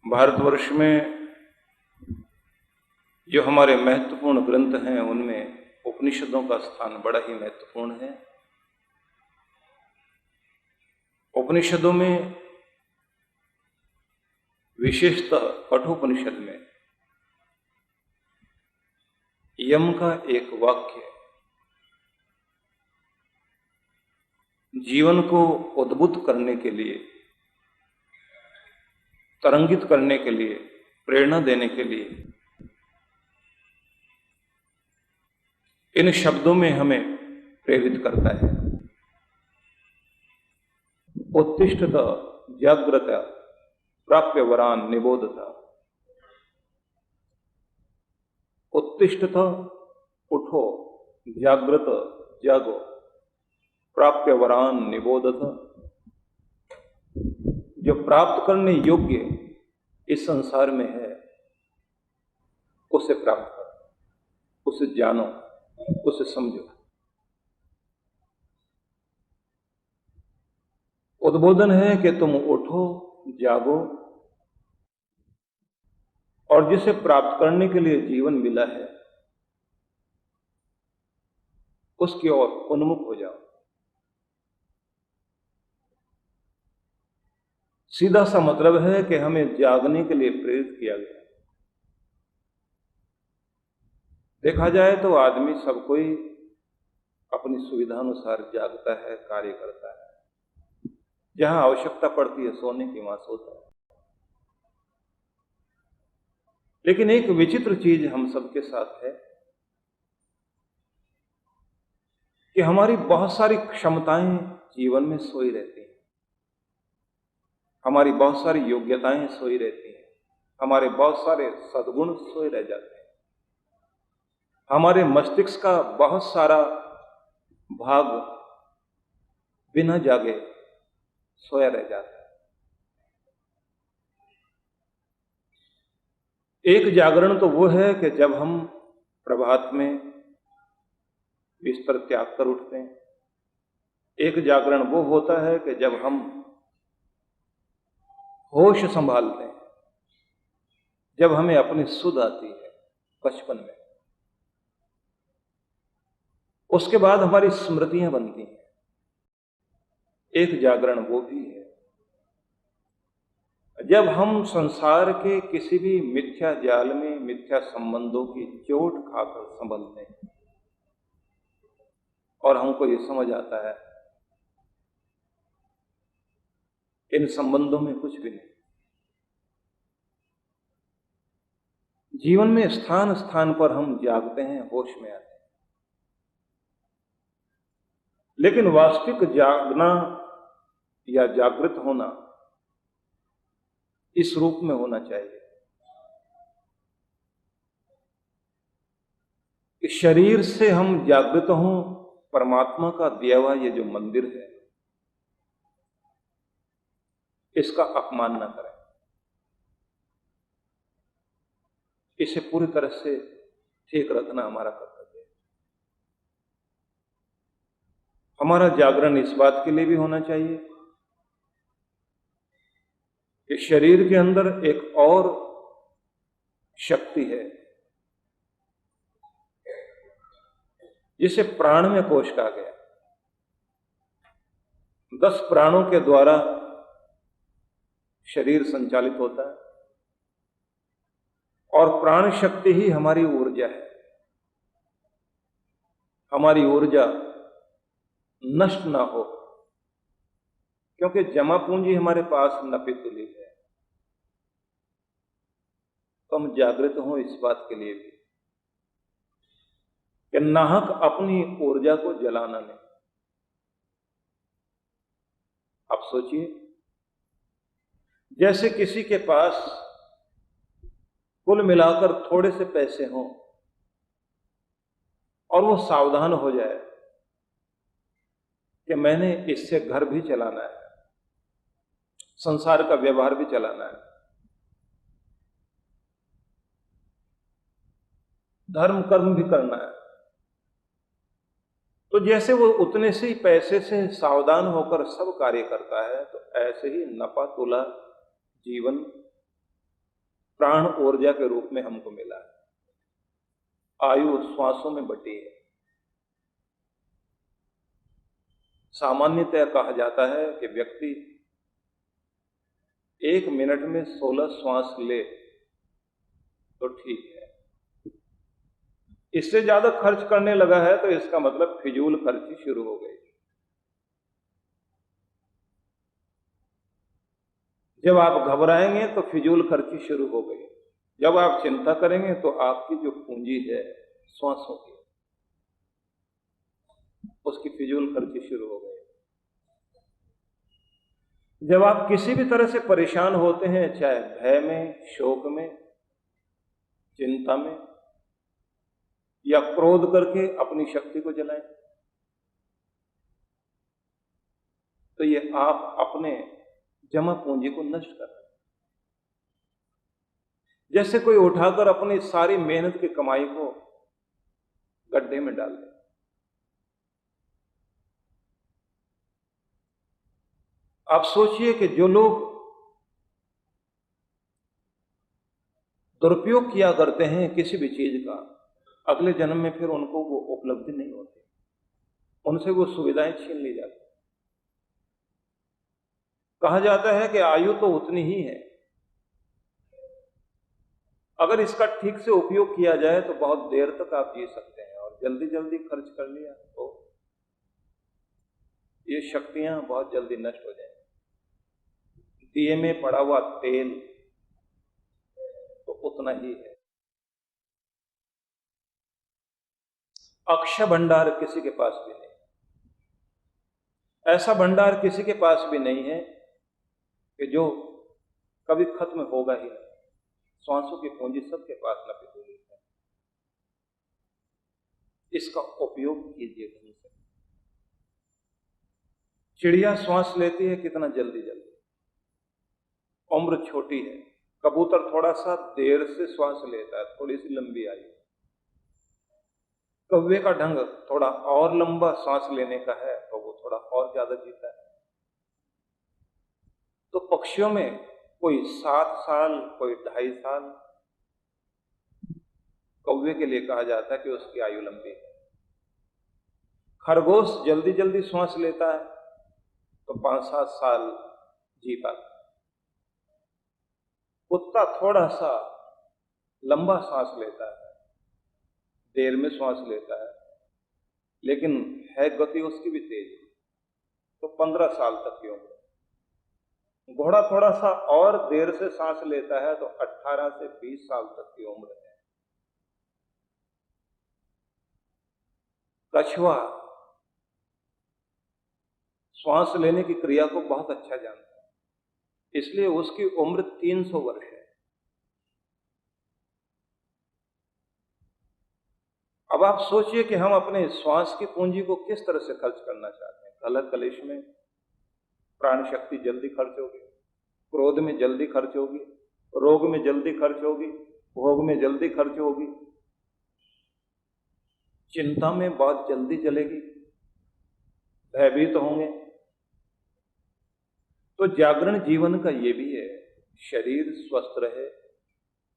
भारतवर्ष में जो हमारे महत्वपूर्ण ग्रंथ हैं उनमें उपनिषदों का स्थान बड़ा ही महत्वपूर्ण है। उपनिषदों में विशेषतः कठोपनिषद में यम का एक वाक्य जीवन को उद्बुद्ध करने के लिए, तरंगित करने के लिए, प्रेरणा देने के लिए इन शब्दों में हमें प्रेरित करता है। उत्तिष्ठत जाग्रत प्राप्य वरान निबोधता। उत्तिष्ठत उठो, जाग्रत जागो, प्राप्य वरान निबोधत। जो प्राप्त करने योग्य इस संसार में है उसे प्राप्त करो, उसे जानो, उसे समझो। उद्बोधन है कि तुम उठो, जागो और जिसे प्राप्त करने के लिए जीवन मिला है उसकी ओर उन्मुख हो जाओ। सीधा सा मतलब है कि हमें जागने के लिए प्रेरित किया गया। देखा जाए तो आदमी सब कोई अपनी सुविधानुसार जागता है, कार्य करता है। जहां आवश्यकता पड़ती है सोने की वहां सोता है। लेकिन एक विचित्र चीज हम सबके साथ है कि हमारी बहुत सारी क्षमताएं जीवन में सोई रहती हैं, हमारी बहुत सारी योग्यताएं सोई रहती हैं, हमारे बहुत सारे सद्गुण सोए रह जाते हैं। हमारे मस्तिष्क का बहुत सारा भाग बिना जागे सोया रह जाता है। एक जागरण तो वो है कि जब हम प्रभात में बिस्तर त्याग कर उठते हैं। एक जागरण वो होता है कि जब हम होश संभालते हैं, जब हमें अपनी सुध आती है बचपन में। उसके बाद हमारी स्मृतियां बनती हैं। एक जागरण वो भी है जब हम संसार के किसी भी मिथ्या जाल में, मिथ्या संबंधों की चोट खाकर संभलते हैं और हमको ये समझ आता है इन संबंधों में कुछ भी नहीं। जीवन में स्थान स्थान पर हम जागते हैं, होश में आते हैं। लेकिन वास्तविक जागना या जागृत होना इस रूप में होना चाहिए कि शरीर से हम जागृत हों, परमात्मा का दिया हुआ ये जो मंदिर है इसका अपमान न करें, इसे पूरी तरह से ठीक रखना हमारा कर्तव्य है। हमारा जागरण इस बात के लिए भी होना चाहिए कि शरीर के अंदर एक और शक्ति है जिसे प्राण में कोश कहा गया। 10 प्राणों के द्वारा शरीर संचालित होता है और प्राण शक्ति ही हमारी ऊर्जा है। हमारी ऊर्जा नष्ट ना हो, क्योंकि जमा पूंजी हमारे पास नपितुली है। तो हम जागृत हों इस बात के लिए भी कि नाहक अपनी ऊर्जा को जलाना नहीं। आप सोचिए, जैसे किसी के पास कुल मिलाकर थोड़े से पैसे हों और वो सावधान हो जाए कि मैंने इससे घर भी चलाना है, संसार का व्यवहार भी चलाना है, धर्म कर्म भी करना है, तो जैसे वो उतने से ही पैसे से सावधान होकर सब कार्य करता है, तो ऐसे ही नपा तुला जीवन प्राण ऊर्जा के रूप में हमको मिला है। आयु श्वासों में बटी है। सामान्यतः कहा जाता है कि व्यक्ति 1 मिनट में 16 श्वास ले तो ठीक है। इससे ज्यादा खर्च करने लगा है तो इसका मतलब फिजूल खर्ची शुरू हो गई। जब आप घबराएंगे तो फिजूल खर्ची शुरू हो गई। जब आप चिंता करेंगे तो आपकी जो पूंजी है श्वासों की, उसकी फिजूल खर्ची शुरू हो गई। जब आप किसी भी तरह से परेशान होते हैं, चाहे भय में, शोक में, चिंता में, या क्रोध करके अपनी शक्ति को जलाएं, तो ये आप अपने जमा पूंजी को नष्ट कर रहे हैं। जैसे कोई उठाकर अपनी सारी मेहनत की कमाई को गड्ढे में डाल दे। आप सोचिए कि जो लोग दुरुपयोग किया करते हैं किसी भी चीज का, अगले जन्म में फिर उनको वो उपलब्धि नहीं होती, उनसे वो सुविधाएं छीन ली जाती। कहा जाता है कि आयु तो उतनी ही है, अगर इसका ठीक से उपयोग किया जाए तो बहुत देर तक आप जी सकते हैं, और जल्दी जल्दी खर्च कर लिया तो ये शक्तियां बहुत जल्दी नष्ट हो जाएंगी। दिए में पड़ा हुआ तेल तो उतना ही है। अक्षय भंडार किसी के पास भी नहीं, ऐसा भंडार किसी के पास भी नहीं है कि जो कभी खत्म होगा ही नहीं। श्वासों की पूंजी सबके पास लपटी हुई है, इसका उपयोग कीजिए ढंग से। चिड़िया श्वास लेती है कितना जल्दी जल्दी, उम्र छोटी है। कबूतर थोड़ा सा देर से श्वास लेता है, थोड़ी सी लंबी आयु। कौवे का ढंग थोड़ा और लंबा सांस लेने का है तो वो थोड़ा और ज्यादा जीता है। तो पक्षियों में कोई 7 साल, कोई 2.5 साल कौवे के लिए कहा जाता है कि उसकी आयु लंबी है। खरगोश जल्दी जल्दी श्वास लेता है तो 5-7 साल जी पाता। कुत्ता थोड़ा सा लंबा सांस लेता है, देर में श्वास लेता है, लेकिन है गति उसकी भी तेज, तो 15 साल तक की उम्र। घोड़ा थोड़ा सा और देर से सांस लेता है तो 18 से 20 साल तक की उम्र है। कछुआ श्वास लेने की क्रिया को बहुत अच्छा जानता है, इसलिए उसकी उम्र 300 वर्ष है। अब आप सोचिए कि हम अपने श्वास की पूंजी को किस तरह से खर्च करना चाहते हैं। कलह कलेश में प्राण शक्ति जल्दी खर्च होगी, क्रोध में जल्दी खर्च होगी, रोग में जल्दी खर्च होगी, भोग में जल्दी खर्च होगी, चिंता में बहुत जल्दी चलेगी, भयभीत होंगे। तो जागरण जीवन का ये भी है, शरीर स्वस्थ रहे,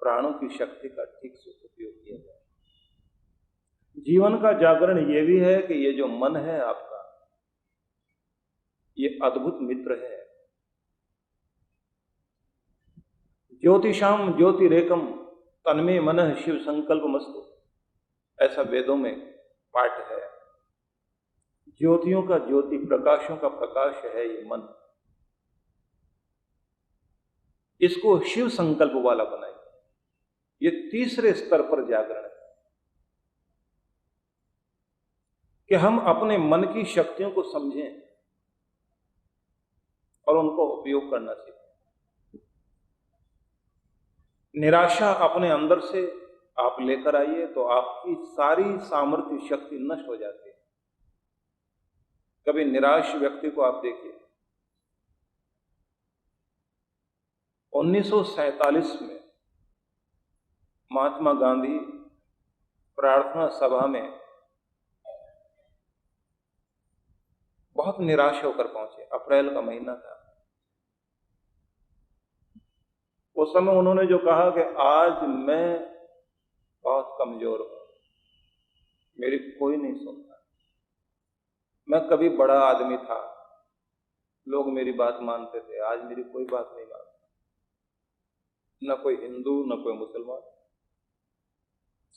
प्राणों की शक्ति का ठीक से उपयोग किया जाए। जीवन का जागरण ये भी है कि ये जो मन है आपका, ये अद्भुत मित्र है। ज्योतिषाम ज्योतिरेकम तन्मे मनः शिव संकल्प मस्तु, ऐसा वेदों में पाठ है। ज्योतियों का ज्योति, प्रकाशों का प्रकाश है ये मन। इसको शिव संकल्प वाला बनाइए। ये तीसरे स्तर पर जागरण है कि हम अपने मन की शक्तियों को समझें और उनको उपयोग करना सीखें। निराशा अपने अंदर से आप लेकर आइए तो आपकी सारी सामर्थ्य शक्ति नष्ट हो जाती है। कभी निराश व्यक्ति को आप देखिए, 1947 में महात्मा गांधी प्रार्थना सभा में बहुत निराश होकर पहुंचे। अप्रैल का महीना था। उस समय उन्होंने जो कहा कि आज मैं बहुत कमजोर हूं, मेरी कोई नहीं सुनता। मैं कभी बड़ा आदमी था, लोग मेरी बात मानते थे, आज मेरी कोई बात नहीं मानता। न कोई हिंदू न कोई मुसलमान,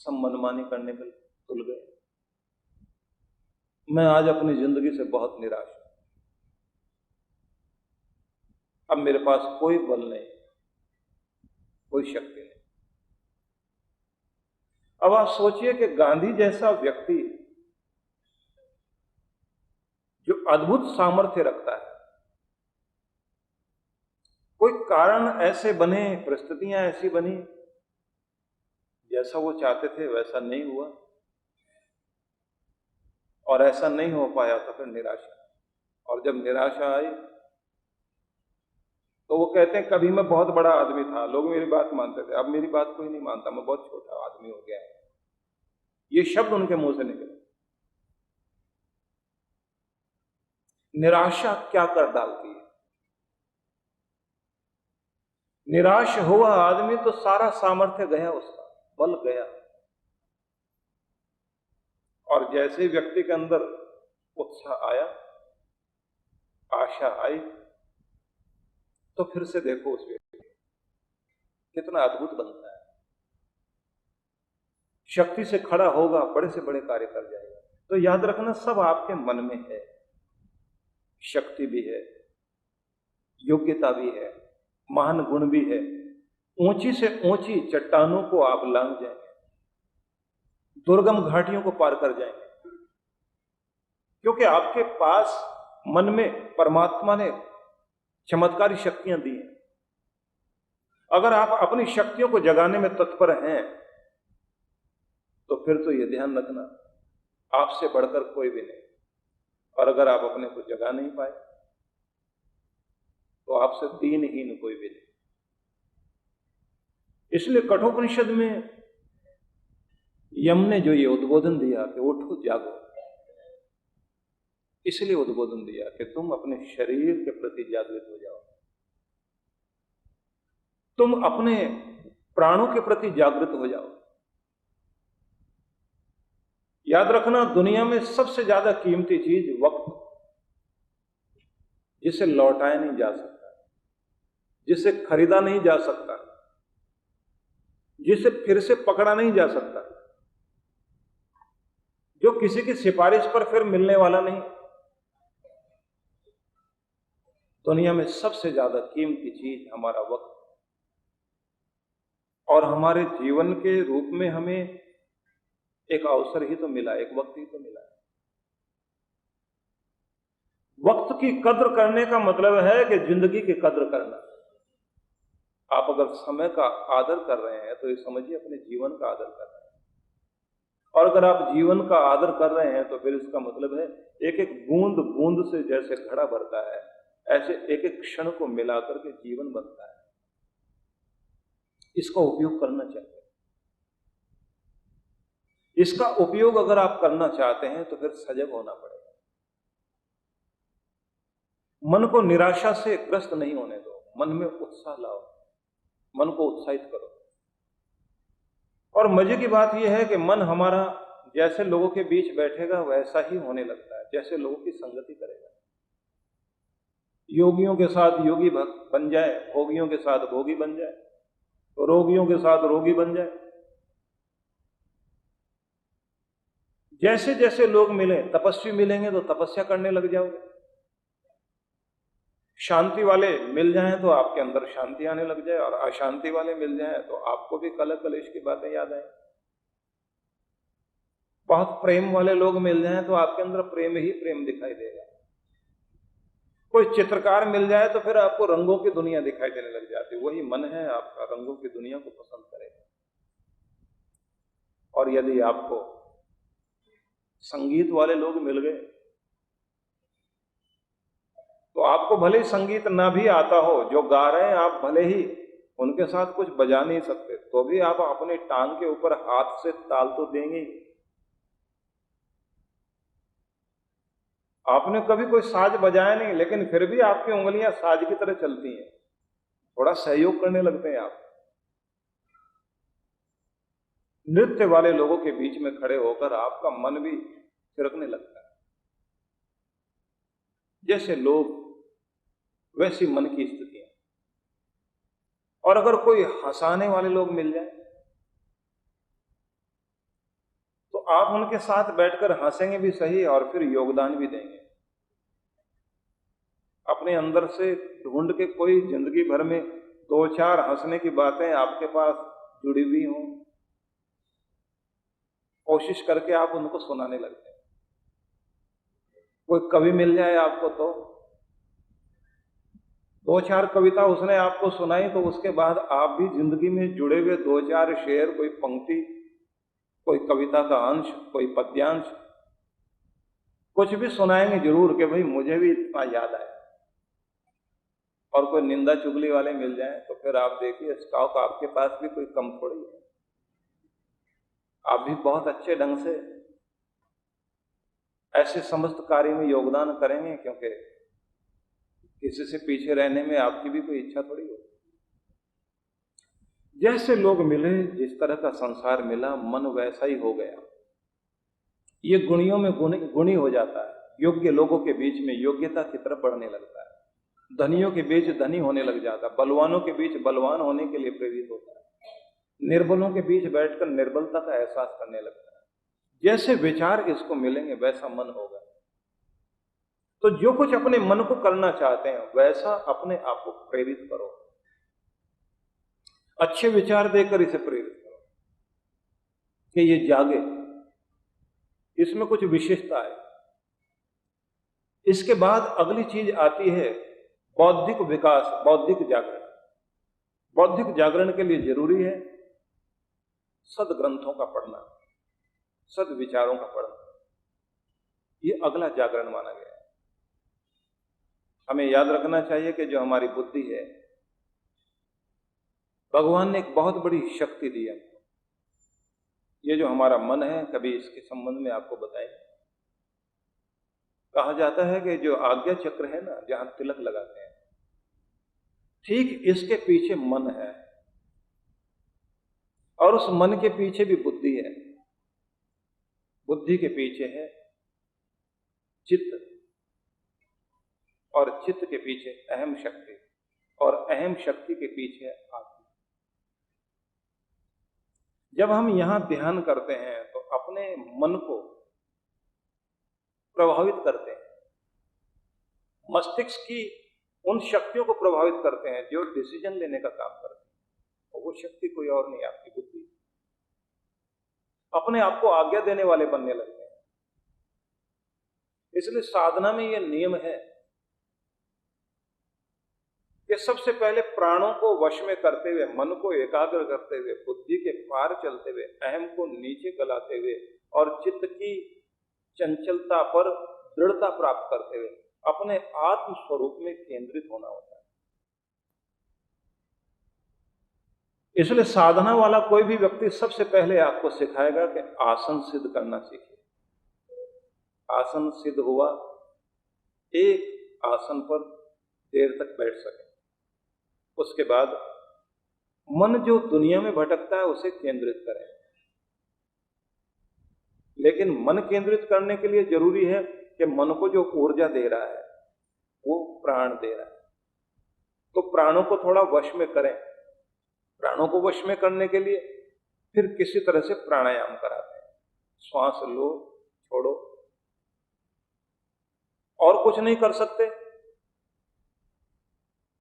सब मनमानी करने पर तुल गए। मैं आज अपनी जिंदगी से बहुत निराश हूं। अब मेरे पास कोई बल नहीं, कोई शक्ति नहीं। अब आप सोचिए कि गांधी जैसा व्यक्ति जो अद्भुत सामर्थ्य रखता है, कोई कारण ऐसे बने, परिस्थितियां ऐसी बनी, जैसा वो चाहते थे वैसा नहीं हुआ, और ऐसा नहीं हो पाया तो फिर निराशा। और जब निराशा आई तो वो कहते हैं कभी मैं बहुत बड़ा आदमी था, लोग मेरी बात मानते थे, अब मेरी बात कोई नहीं मानता, मैं बहुत छोटा आदमी हो गया है। ये शब्द उनके मुंह से निकले। निराशा क्या कर डालती है। निराश हुआ आदमी तो सारा सामर्थ्य गया, उसका बल गया। और जैसे व्यक्ति के अंदर उत्साह आया, आशा आई, तो फिर से देखो उस व्यक्ति कितना अद्भुत बनता है। शक्ति से खड़ा होगा, बड़े से बड़े कार्य कर जाएगा। तो याद रखना, सब आपके मन में है। शक्ति भी है, योग्यता भी है, महान गुण भी है। ऊंची से ऊंची चट्टानों को आप लांघ जाएंगे, दुर्गम घाटियों को पार कर जाएंगे, क्योंकि आपके पास मन में परमात्मा ने चमत्कारी शक्तियां दी हैं। अगर आप अपनी शक्तियों को जगाने में तत्पर हैं तो फिर तो यह ध्यान रखना, आपसे बढ़कर कोई भी नहीं। और अगर आप अपने को जगा नहीं पाए तो आपसे दीनहीन कोई भी नहीं। इसलिए कठोपनिषद में यम ने जो ये उद्बोधन दिया कि उठो जागो, इसलिए उद्बोधन दिया कि तुम अपने शरीर के प्रति जागृत हो जाओ, तुम अपने प्राणों के प्रति जागृत हो जाओ। याद रखना, दुनिया में सबसे ज्यादा कीमती चीज वक्त, जिसे लौटाया नहीं जा सकता, जिसे खरीदा नहीं जा सकता, जिसे फिर से पकड़ा नहीं जा सकता, जो किसी की सिफारिश पर फिर मिलने वाला नहीं। दुनिया में सबसे ज्यादा कीमती चीज हमारा वक्त, और हमारे जीवन के रूप में हमें एक अवसर ही तो मिला, एक वक्त ही तो मिला। वक्त की कद्र करने का मतलब है कि जिंदगी की कद्र करना। आप अगर समय का आदर कर रहे हैं तो ये समझिए अपने जीवन का आदर कर रहे हैं। और अगर आप जीवन का आदर कर रहे हैं तो फिर इसका मतलब है एक एक बूंद बूंद से जैसे घड़ा भरता है, ऐसे एक एक क्षण को मिलाकर के जीवन बनता है। इसका उपयोग करना चाहिए। इसका उपयोग अगर आप करना चाहते हैं तो फिर सजग होना पड़ेगा। मन को निराशा से ग्रस्त नहीं होने दो, मन में उत्साह लाओ, मन को उत्साहित करो। और मजे की बात यह है कि मन हमारा जैसे लोगों के बीच बैठेगा वैसा ही होने लगता है, जैसे लोगों की संगति करेगा। योगियों के साथ योगी भक्त बन जाए, भोगियों के साथ भोगी बन जाए, रोगियों के साथ रोगी बन जाए। जैसे जैसे लोग मिले, तपस्वी मिलेंगे तो तपस्या करने लग जाओगे। शांति वाले मिल जाएं तो आपके अंदर शांति आने लग जाए, और अशांति वाले मिल जाएं तो आपको भी कलह कलेश की बातें याद आए। बहुत प्रेम वाले लोग मिल जाएं तो आपके अंदर प्रेम ही प्रेम दिखाई देगा। कोई चित्रकार मिल जाए तो फिर आपको रंगों की दुनिया दिखाई देने लग जाती है। वही मन है आपका, रंगों की दुनिया को पसंद करेगा। और यदि आपको संगीत वाले लोग मिल गए तो आपको भले संगीत ना भी आता हो, जो गा रहे हैं आप भले ही उनके साथ कुछ बजा नहीं सकते, तो भी आप अपने टांग के ऊपर हाथ से ताल तो देंगे। आपने कभी कोई साज बजाया नहीं, लेकिन फिर भी आपकी उंगलियां साज की तरह चलती हैं। थोड़ा सहयोग करने लगते हैं आप। नृत्य वाले लोगों के बीच में खड़े होकर आपका मन भी थिरकने लगता है। जैसे लोग वैसी मन की स्थितियां। और अगर कोई हंसाने वाले लोग मिल जाए तो आप उनके साथ बैठकर हंसेंगे भी सही और फिर योगदान भी देंगे। अपने अंदर से ढूंढ के कोई जिंदगी भर में 2-4 हंसने की बातें आपके पास जुड़ी हुई हों, कोशिश करके आप उनको सुनाने लगते हैं। कोई कवि मिल जाए आपको तो 2-4 कविता उसने आपको सुनाई तो उसके बाद आप भी जिंदगी में जुड़े हुए 2-4 शेर, कोई पंक्ति, कोई कविता का अंश, कोई पद्यांश, कुछ भी सुनाएंगे जरूर कि भाई मुझे भी इतना याद आया। और कोई निंदा चुगली वाले मिल जाएं तो फिर आप देखिए स्टॉक आपके पास भी कोई कम थोड़ी है। आप भी बहुत अच्छे ढंग से ऐसे समस्त कार्य में योगदान करेंगे, क्योंकि किसी से पीछे रहने में आपकी भी कोई इच्छा थोड़ी हो। जैसे लोग मिले, जिस तरह का संसार मिला, मन वैसा ही हो गया। ये गुणियों में गुणी हो जाता है। योग्य लोगों के बीच में योग्यता की तरफ बढ़ने लगता है, धनियों के बीच धनी होने लग जाता है, बलवानों के बीच बलवान होने के लिए प्रेरित होता है, निर्बलों के बीच बैठकर निर्बलता का एहसास करने लगता है। जैसे विचार इसको मिलेंगे वैसा मन होगा। तो जो कुछ अपने मन को करना चाहते हैं वैसा अपने आप को प्रेरित करो, अच्छे विचार देकर इसे प्रेरित करो कि ये जागे, इसमें कुछ विशेषता है। इसके बाद अगली चीज आती है बौद्धिक विकास, बौद्धिक जागरण। बौद्धिक जागरण के लिए जरूरी है सदग्रंथों का पढ़ना, सद विचारों का पढ़ना। ये अगला जागरण माना गया है। हमें याद रखना चाहिए कि जो हमारी बुद्धि है, भगवान ने एक बहुत बड़ी शक्ति दी है। ये जो हमारा मन है, कभी इसके संबंध में आपको बताएं। कहा जाता है कि जो आज्ञा चक्र है ना, जहां तिलक लगाते हैं, ठीक इसके पीछे मन है और उस मन के पीछे भी बुद्धि है। बुद्धि के पीछे है चित्त और चित्त के पीछे अहम शक्ति और अहम शक्ति के पीछे आत्मा। जब हम यहां ध्यान करते हैं तो अपने मन को प्रभावित करते हैं, मस्तिष्क की उन शक्तियों को प्रभावित करते हैं जो डिसीजन लेने का काम करते हैं। और वो शक्ति कोई और नहीं, आपकी बुद्धि। अपने आप को आज्ञा देने वाले बनने लगते हैं। इसलिए साधना में यह नियम है कि सबसे पहले प्राणों को वश में करते हुए, मन को एकाग्र करते हुए, बुद्धि के पार चलते हुए, अहम को नीचे गलाते हुए और चित्त की चंचलता पर दृढ़ता प्राप्त करते हुए अपने आत्म स्वरूप में केंद्रित होना होता है। इसलिए साधना वाला कोई भी व्यक्ति सबसे पहले आपको सिखाएगा कि आसन सिद्ध करना सीखिए। आसन सिद्ध हुआ, एक आसन पर देर तक बैठ सके। उसके बाद मन जो दुनिया में भटकता है उसे केंद्रित करें। लेकिन मन केंद्रित करने के लिए जरूरी है कि मन को जो ऊर्जा दे रहा है वो प्राण दे रहा है। तो प्राणों को थोड़ा वश में करें। प्राणों को वश में करने के लिए फिर किसी तरह से प्राणायाम कराते हैं। श्वास लो, छोड़ो, और कुछ नहीं कर सकते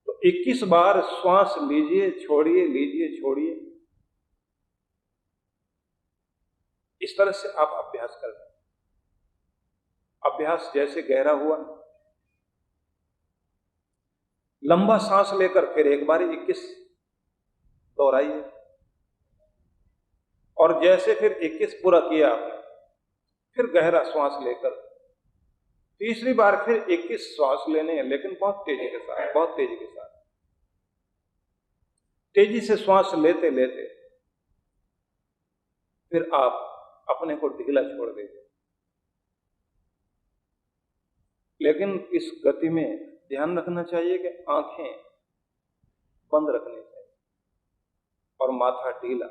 तो 21 बार श्वास लीजिए, छोड़िए, लीजिए, छोड़िए। इस तरह से आप अभ्यास कर रहे हैं। अभ्यास जैसे गहरा हुआ, लंबा सांस लेकर फिर एक बार 21 दोहराइए। और जैसे फिर 21 पूरा किया आपने, फिर गहरा श्वास लेकर तीसरी बार फिर 21 श्वास लेने हैं, लेकिन बहुत तेजी के साथ, बहुत तेजी के साथ। तेजी से श्वास लेते लेते फिर आप अपने को ढीला छोड़ देंगे। लेकिन इस गति में ध्यान रखना चाहिए कि आंखें बंद रखने चाहिए और माथा ढीला।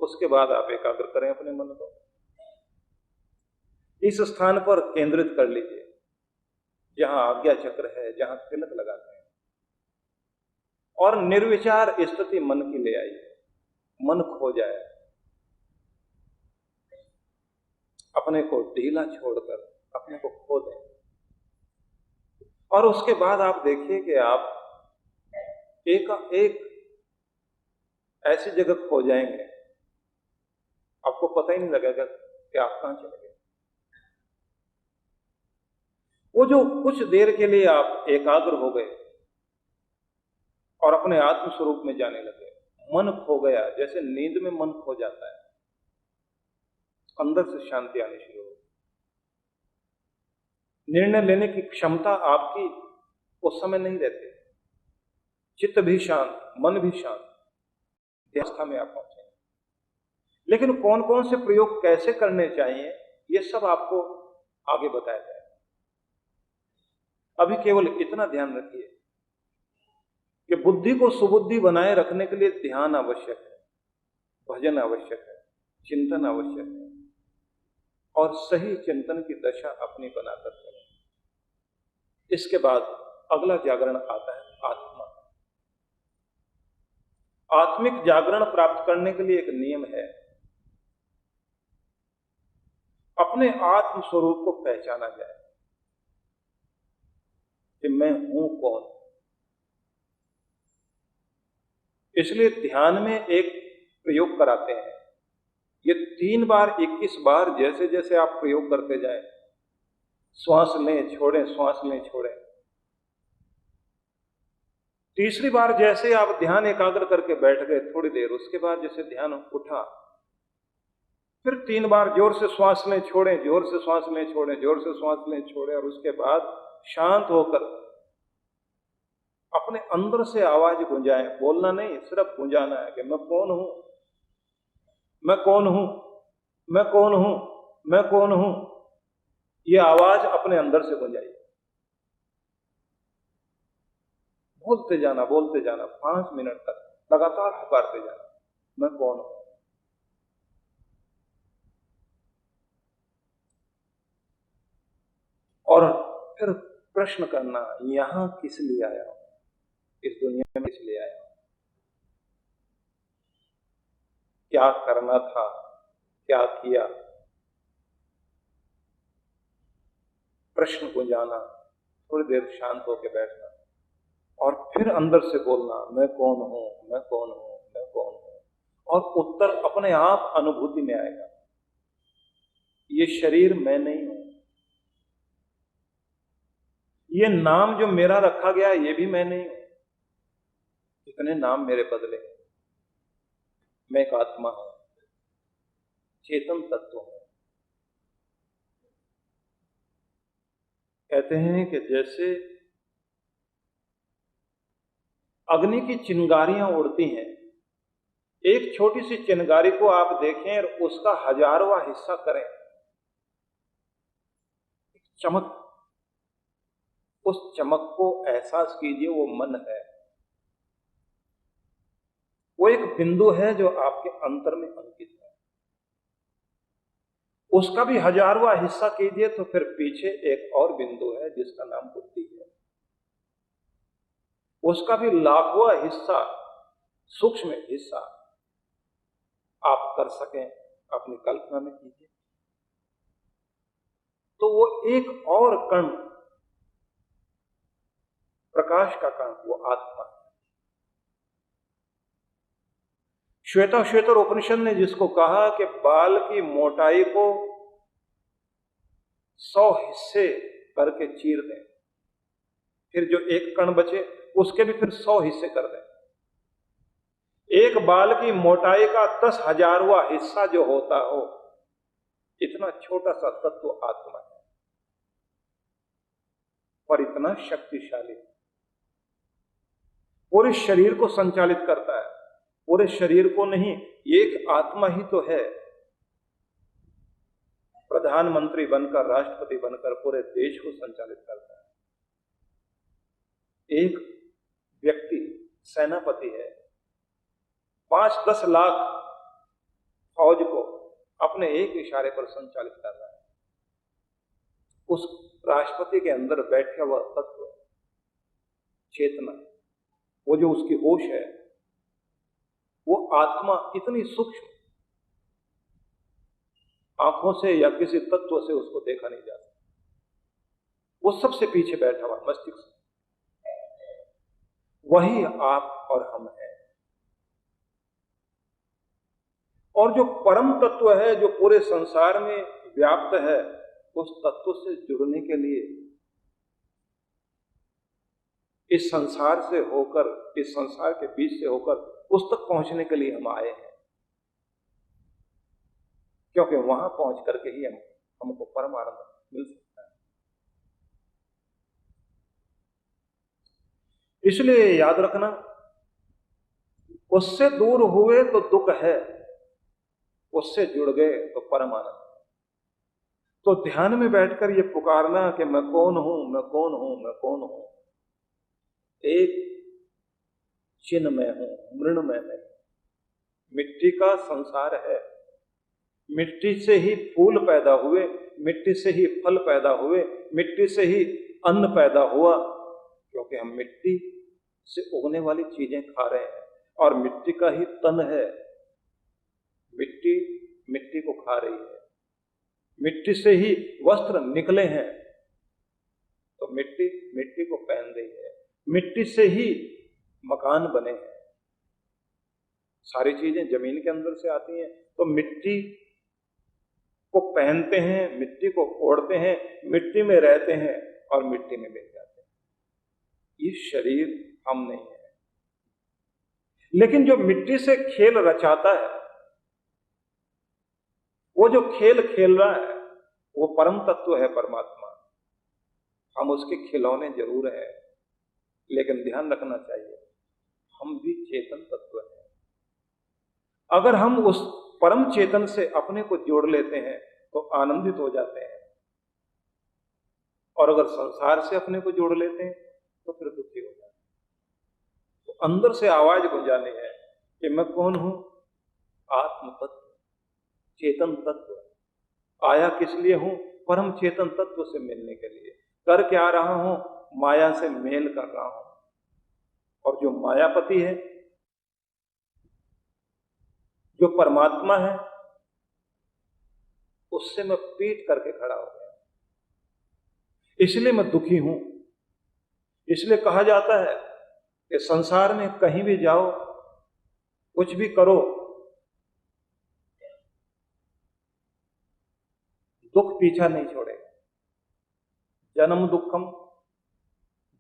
उसके बाद आप एकाग्र करें अपने मन को, इस स्थान पर केंद्रित कर लीजिए जहां आज्ञा चक्र है, जहां तिलक लगाते हैं, और निर्विचार स्थिति मन की ले आइए। मन खो जाए, अपने को ढीला छोड़कर अपने को खो दें, और उसके बाद आप देखिए कि आप एक ऐसी जगह खो जाएंगे, आपको पता ही नहीं लगेगा कि आप कहां चले गए। वो जो कुछ देर के लिए आप एकाग्र हो गए और अपने आत्म स्वरूप में जाने लगे, मन खो गया, जैसे नींद में मन खो जाता है, अंदर से शांति आनी शुरू हो। निर्णय लेने की क्षमता आपकी उस समय नहीं रहती, चित्त भी शांत, मन भी शांत, अवस्था में आप पहुंचे। लेकिन कौन कौन से प्रयोग कैसे करने चाहिए, ये सब आपको आगे बताया जाएगा। अभी केवल इतना ध्यान रखिए कि बुद्धि को सुबुद्धि बनाए रखने के लिए ध्यान आवश्यक है, भजन आवश्यक है, चिंतन आवश्यक है, और सही चिंतन की दशा अपनी बनाकर चलें। इसके बाद अगला जागरण आता है आत्मा। आत्मिक जागरण प्राप्त करने के लिए एक नियम है, अपने आत्म स्वरूप को पहचाना जाए कि मैं हूं कौन। इसलिए ध्यान में एक प्रयोग कराते हैं, ये 3 बार 21 बार जैसे जैसे आप प्रयोग करते जाएं, श्वास लें छोड़ें, श्वास लें छोड़ें। तीसरी बार जैसे आप ध्यान एकाग्र करके बैठ गए थोड़ी देर, उसके बाद जैसे ध्यान उठा, फिर 3 बार जोर से श्वास लें छोड़ें, जोर से श्वास लें छोड़ें, जोर से श्वास लें छोड़ें, और उसके बाद शांत होकर अपने अंदर से आवाज गुंजाएं। बोलना नहीं, सिर्फ गुंजाना है कि मैं कौन हूं, मैं कौन हूं, मैं कौन हूं, मैं कौन हूं। यह आवाज अपने अंदर से गुंजाइए। बोलते जाना 5 मिनट तक लगातार पुकारते जाना, मैं कौन हूं। और फिर प्रश्न करना, यहां किस लिए आया हूं, इस दुनिया में किस लिए आया हूं, क्या करना था, क्या किया। प्रश्न गुंजाना, थोड़ी देर शांत होकर बैठना, और फिर अंदर से बोलना, मैं कौन हूं, मैं कौन हूं, मैं कौन हूं। और उत्तर अपने आप अनुभूति में आएगा, ये शरीर मैं नहीं हूं, ये नाम जो मेरा रखा गया ये भी मैं नहीं हूं, इतने नाम मेरे बदले। मैं एक आत्मा हूं, चेतन तत्व हूं। कहते हैं कि जैसे अग्नि की चिंगारियां उड़ती हैं, एक छोटी सी चिंगारी को आप देखें और उसका 1000वां हिस्सा करें, चमक, उस चमक को एहसास कीजिए, वो मन है, वो एक बिंदु है जो आपके अंतर में अंकित है। उसका भी 1000वां हिस्सा कीजिए तो फिर पीछे एक और बिंदु है जिसका नाम बुद्धि है, उसका भी 1,00,000वां हिस्सा, सूक्ष्म हिस्सा आप कर सकें, अपनी कल्पना में कीजिए, तो वो एक और कण, प्रकाश का कण, वो आत्मा है। श्वेताश्वेतर उपनिषद ने जिसको कहा कि बाल की मोटाई को 100 हिस्से करके चीर दें, फिर जो एक कण बचे उसके भी फिर 100 हिस्से कर दें, एक बाल की मोटाई का 10,000वां हिस्सा जो होता हो, इतना छोटा सा तत्व आत्मा है, और इतना शक्तिशाली, पूरे शरीर को संचालित करता है। पूरे शरीर को नहीं, एक आत्मा ही तो है प्रधानमंत्री बनकर, राष्ट्रपति बनकर पूरे देश को संचालित करता है। एक व्यक्ति सेनापति है, 5-10 लाख फौज को अपने एक इशारे पर संचालित कर रहा है। उस राष्ट्रपति के अंदर बैठा हुआ तत्व, चेतना, वो जो उसकी होश है, वो आत्मा इतनी सूक्ष्म, आंखों से या किसी तत्व से उसको देखा नहीं जा सकता। वो सबसे पीछे बैठा हुआ मस्तिष्क, वही आप और हम हैं। और जो परम तत्व है, जो पूरे संसार में व्याप्त है, उस तत्व से जुड़ने के लिए इस संसार से होकर, इस संसार के बीच से होकर उस तक पहुंचने के लिए हम आए हैं, क्योंकि वहां पहुंच करके ही हमको परम आनंद मिल सकता है। इसलिए याद रखना, उससे दूर हुए तो दुख है, उससे जुड़ गए तो परम आनंद। तो ध्यान में बैठकर ये पुकारना कि मैं कौन हूं, मैं कौन हूं, मैं कौन हूं। एक चिन्मय हूं, मृण्मय में, मिट्टी का संसार है। मिट्टी से ही फूल पैदा हुए, मिट्टी से ही फल पैदा हुए, मिट्टी से ही अन्न पैदा हुआ, क्योंकि हम मिट्टी से उगने वाली चीजें खा रहे हैं और मिट्टी का ही तन है। मिट्टी मिट्टी को खा रही है, मिट्टी से ही वस्त्र निकले हैं, तो मिट्टी मिट्टी को पहन रही है, मिट्टी से ही मकान बने हैं। सारी चीजें जमीन के अंदर से आती हैं, तो मिट्टी को पहनते हैं, मिट्टी को ओढ़ते हैं, मिट्टी में रहते हैं और मिट्टी में मिल जाते हैं। ये शरीर हम नहीं है। लेकिन जो मिट्टी से खेल रचाता है, वो जो खेल खेल रहा है, वो परम तत्व है, परमात्मा। हम उसके खिलौने जरूर हैं, लेकिन ध्यान रखना चाहिए, हम भी चेतन तत्व हैं। अगर हम उस परम चेतन से अपने को जोड़ लेते हैं तो आनंदित हो जाते हैं, और अगर संसार से अपने को जोड़ लेते हैं तो फिर दुखी हो जाते हैं। तो अंदर से आवाज गुंजानी है कि मैं कौन हूं, आत्म तत्व, चेतन तत्व। आया किस लिए हूं, परम चेतन तत्व से मिलने के लिए। कर क्या रहा हूं, माया से मेल कर रहा हूं। और जो मायापति है, जो परमात्मा है, उससे मैं पीट करके खड़ा हो गया, इसलिए मैं दुखी हूं। इसलिए कहा जाता है कि संसार में कहीं भी जाओ, कुछ भी करो, दुख पीछा नहीं छोड़ेगा। जन्म दुखम,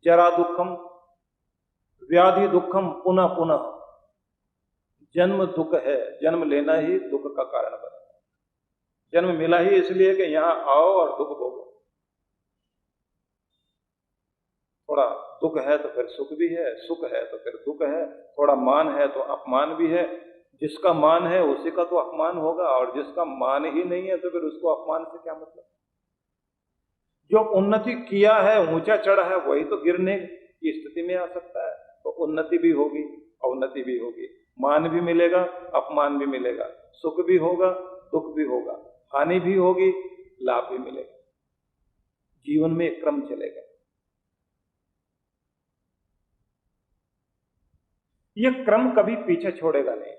जरा दुखम, व्याधि दुखम, पुनः पुनः। जन्म दुख है, जन्म लेना ही दुख का कारण बना। जन्म मिला ही इसलिए कि यहां आओ और दुख भोगो। थोड़ा दुख है तो फिर सुख भी है, सुख है तो फिर दुख है, थोड़ा मान है तो अपमान भी है। जिसका मान है उसी का तो अपमान होगा, और जिसका मान ही नहीं है तो फिर उसको अपमान से क्या मतलब। जो उन्नति किया है, ऊंचा चढ़ा है, वही तो गिरने की स्थिति में आ सकता है। तो उन्नति भी होगी, अवनति भी होगी, मान भी मिलेगा, अपमान भी मिलेगा, सुख भी होगा, दुख भी होगा, हानि भी होगी, लाभ भी मिलेगा। जीवन में एक क्रम चलेगा। यह क्रम कभी पीछे छोड़ेगा नहीं,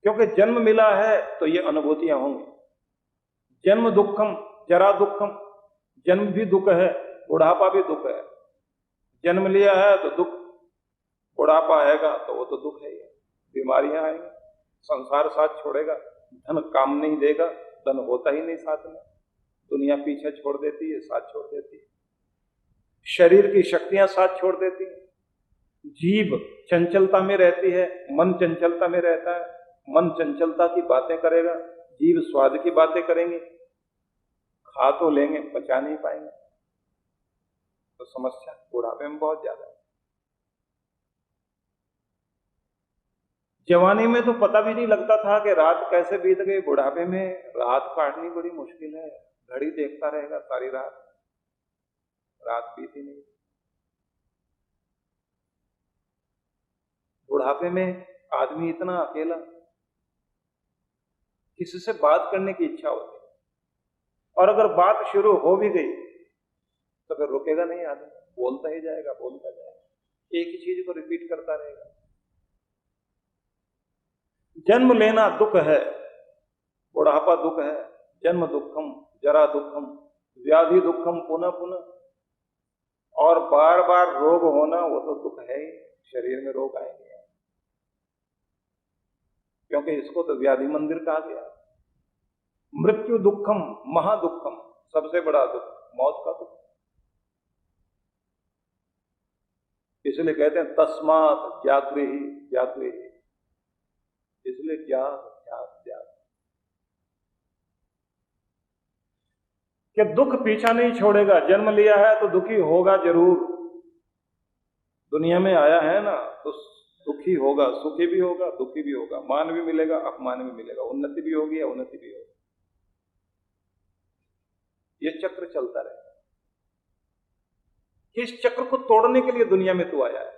क्योंकि जन्म मिला है तो ये अनुभूतियां होंगी। जन्म दुखम, जरा दुखम, जन्म भी दुख है, बुढ़ापा भी दुख है। जन्म लिया है तो दुख, बुढ़ापा आएगा तो वो तो दुख है, बीमारियां आएंगी, संसार साथ छोड़ेगा, धन काम नहीं देगा, धन होता ही नहीं साथ में, दुनिया पीछे छोड़ देती है, साथ छोड़ देती है, शरीर की शक्तियां साथ छोड़ देती है, जीभ चंचलता में रहती है, मन चंचलता में रहता है। मन चंचलता की बातें करेगा, जीभ स्वाद की बातें करेंगे, खा तो लेंगे, पचा नहीं पाएंगे, तो समस्या बुढ़ापे में बहुत ज्यादा है। जवानी में तो पता भी नहीं लगता था कि रात कैसे बीत गई, बुढ़ापे में रात काटनी बड़ी मुश्किल है। घड़ी देखता रहेगा सारी रात, रात बीती नहीं। बुढ़ापे में आदमी इतना अकेला, किसी से बात करने की इच्छा होती है, और अगर बात शुरू हो भी गई तो फिर रुकेगा नहीं आदमी, बोलता ही जाएगा, बोलता जाएगा, एक ही चीज को रिपीट करता रहेगा। जन्म लेना दुख है, बुढ़ापा दुख है, जन्म दुखम, जरा दुखम, व्याधि दुखम पुनः पुनः, और बार बार रोग होना वो तो दुख है ही, शरीर में रोग आएंगे, क्योंकि इसको तो व्याधि मंदिर कहा गया। मृत्यु दुखम, महादुखम, सबसे बड़ा दुख मौत का दुख। इसलिए कहते हैं तस्मात् जागृहि जागृहि, इसलिए जाग जाग जाग, कि दुख पीछा नहीं छोड़ेगा। जन्म लिया है तो दुखी होगा जरूर, दुनिया में आया है ना तो दुखी होगा, सुखी भी होगा, दुखी भी होगा, मान भी मिलेगा, अपमान भी मिलेगा, उन्नति भी होगी, अवनति भी होगी, ये चक्र चलता रहेगा। इस चक्र को तोड़ने के लिए दुनिया में तू आया है,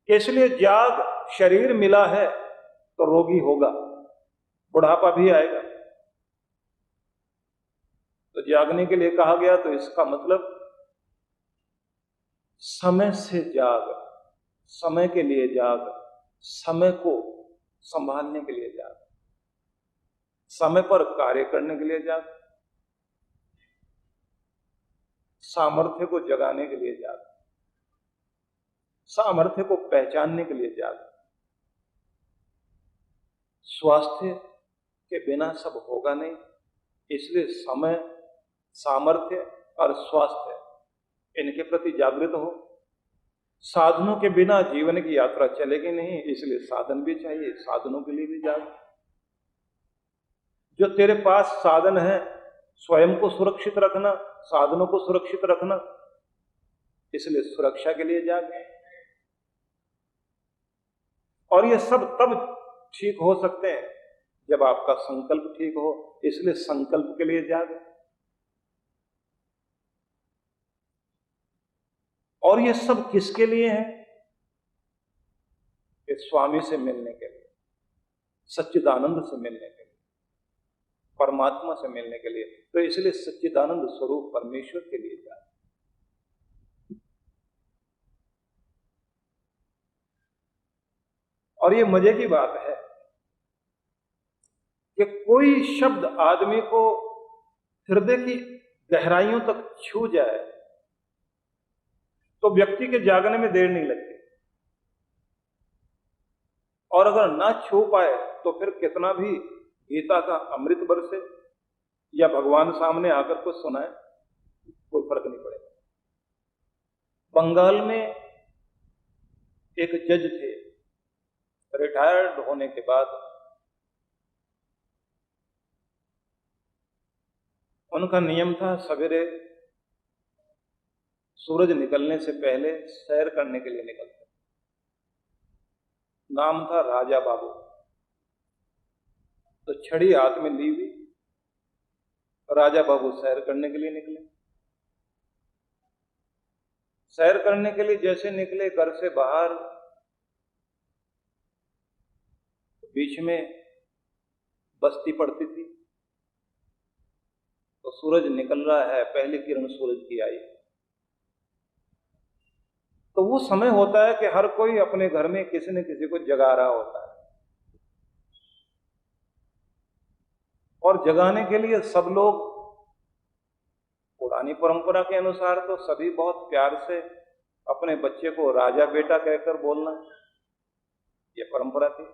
इसलिए जाग। शरीर मिला है तो रोगी होगा, बुढ़ापा भी आएगा, तो जागने के लिए कहा गया। तो इसका मतलब समय से जाग, समय के लिए जाग, समय को संभालने के लिए जाग, समय पर कार्य करने के लिए जाग, सामर्थ्य को जगाने के लिए जाग, सामर्थ्य को पहचानने के लिए जाग। स्वास्थ्य के बिना सब होगा नहीं, इसलिए समय, सामर्थ्य और स्वास्थ्य इनके प्रति जागृत हो। साधनों के बिना जीवन की यात्रा चलेगी नहीं, इसलिए साधन भी चाहिए, साधनों के लिए भी जाग। जो तेरे पास साधन है स्वयं को सुरक्षित रखना, साधनों को सुरक्षित रखना, इसलिए सुरक्षा के लिए जाग। और ये सब तब ठीक हो सकते हैं जब आपका संकल्प ठीक हो, इसलिए संकल्प के लिए जाग। और ये सब किसके लिए है? इस स्वामी से मिलने के लिए, सच्चिदानंद से मिलने के लिए, परमात्मा से मिलने के लिए। तो इसलिए सच्चिदानंद स्वरूप परमेश्वर के लिए जाग। और ये मजे की बात है कि कोई शब्द आदमी को हृदय की गहराइयों तक छू जाए तो व्यक्ति के जागने में देर नहीं लगती, और अगर ना छू पाए तो फिर कितना भी गीता का अमृत बरसे या भगवान सामने आकर कुछ सुनाए, कोई फर्क नहीं पड़ेगा। बंगाल में एक जज थे, रिटायर्ड होने के बाद उनका नियम था सवेरे सूरज निकलने से पहले सैर करने के लिए निकलते। नाम था राजा बाबू। तो छड़ी हाथ में ली हुई राजा बाबू सैर करने के लिए निकले। सैर करने के लिए जैसे निकले घर से बाहर, बीच में बस्ती पड़ती थी, तो सूरज निकल रहा है, पहली किरण सूरज की आई। तो वो समय होता है कि हर कोई अपने घर में किसी न किसी को जगा रहा होता है, और जगाने के लिए सब लोग, पुरानी परंपरा के अनुसार तो सभी बहुत प्यार से अपने बच्चे को राजा बेटा कहकर बोलना, ये परंपरा थी।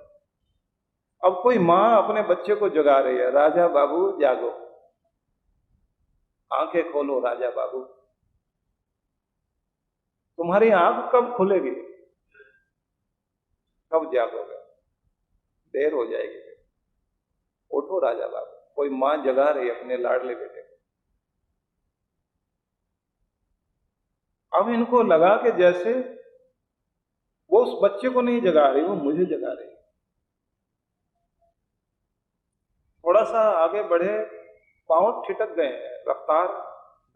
अब कोई मां अपने बच्चे को जगा रही है, राजा बाबू जागो, आंखें खोलो राजा बाबू। तुम्हारी आंख कब खुलेगी, कब जागोगे? देर हो जाएगी। उठो राजा बाबू। कोई मां जगा रही है अपने लाडले बेटे को। अब इनको लगा कि जैसे वो उस बच्चे को नहीं जगा रही, वो मुझे जगा रही है। थोड़ा सा आगे बढ़े, पांव ठिठक गए हैं, रफ्तार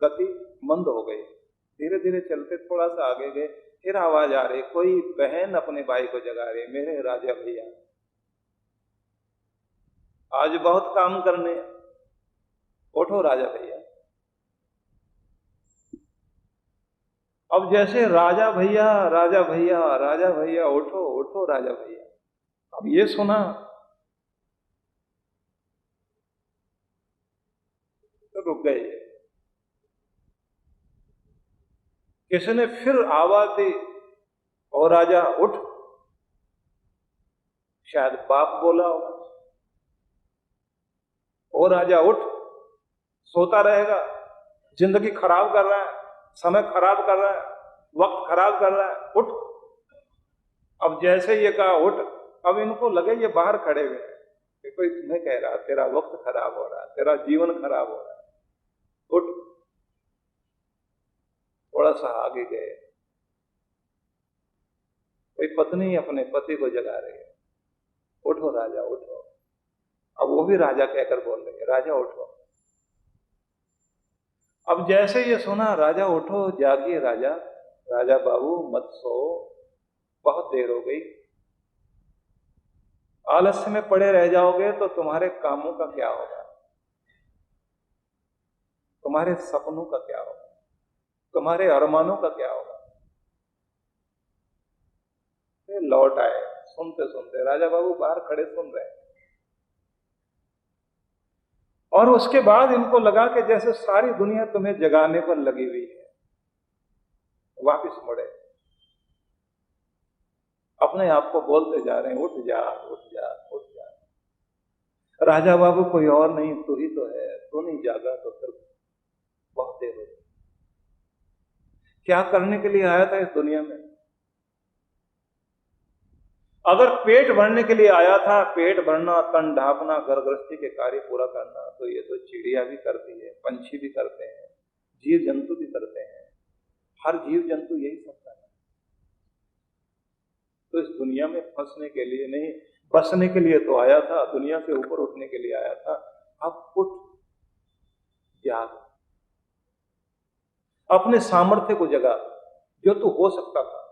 गति मंद हो गई, धीरे धीरे चलते थोड़ा सा आगे गए, फिर आवाज आ रही, कोई बहन अपने भाई को जगा रही, मेरे राजा भैया आज बहुत काम करने हैं, उठो राजा भैया। अब जैसे राजा भैया राजा भैया राजा भैया, उठो उठो राजा भैया, अब ये सुना तो रुक गए। किसी ने फिर आवाज दी, ओ राजा उठ। शायद बाप बोला होगा, ओ राजा उठ, सोता रहेगा, जिंदगी खराब कर रहा है, समय खराब कर रहा है, वक्त खराब कर रहा है, उठ। अब जैसे ये कहा उठ, अब इनको लगे ये बाहर खड़े हुए हैं कि कोई तुम्हें कह रहा तेरा वक्त खराब हो रहा है, तेरा जीवन खराब हो रहा है, उठ। थोड़ा सा आगे गए, कोई पत्नी अपने पति को जगा रही है, उठो राजा उठो। अब वो भी राजा कहकर बोल रहे, राजा उठो। अब जैसे ये सुना, राजा उठो, जागिए राजा, राजा बाबू मत सो, बहुत देर हो गई, आलस्य में पड़े रह जाओगे तो तुम्हारे कामों का क्या होगा, तुम्हारे सपनों का क्या होगा, तुम्हारे अरमानों का क्या होगा। फिर लौट आए, सुनते सुनते राजा बाबू बाहर खड़े सुन रहे हैं। और उसके बाद इनको लगा कि जैसे सारी दुनिया तुम्हें जगाने पर लगी हुई है। वापिस मुड़े, अपने आप को बोलते जा रहे हैं, उठ जा उठ जा उठ जा। राजा बाबू कोई और नहीं, तू ही तो है, तू नहीं जागा तो फिर बहुत देर हो गई। क्या करने के लिए आया था इस दुनिया में? अगर पेट भरने के लिए आया था, पेट भरना, तन ढांपना, घर गृहस्थी के कार्य पूरा करना, तो ये तो चिड़िया भी करती है, पंछी भी करते हैं, जीव जंतु भी करते हैं। हर जीव जंतु यही करता है। तो इस दुनिया में फंसने के लिए नहीं, बसने के लिए तो आया था, दुनिया से ऊपर उठने के लिए आया था। अब उठ, जाग, अपने सामर्थ्य को जगा, जो तू हो सकता था।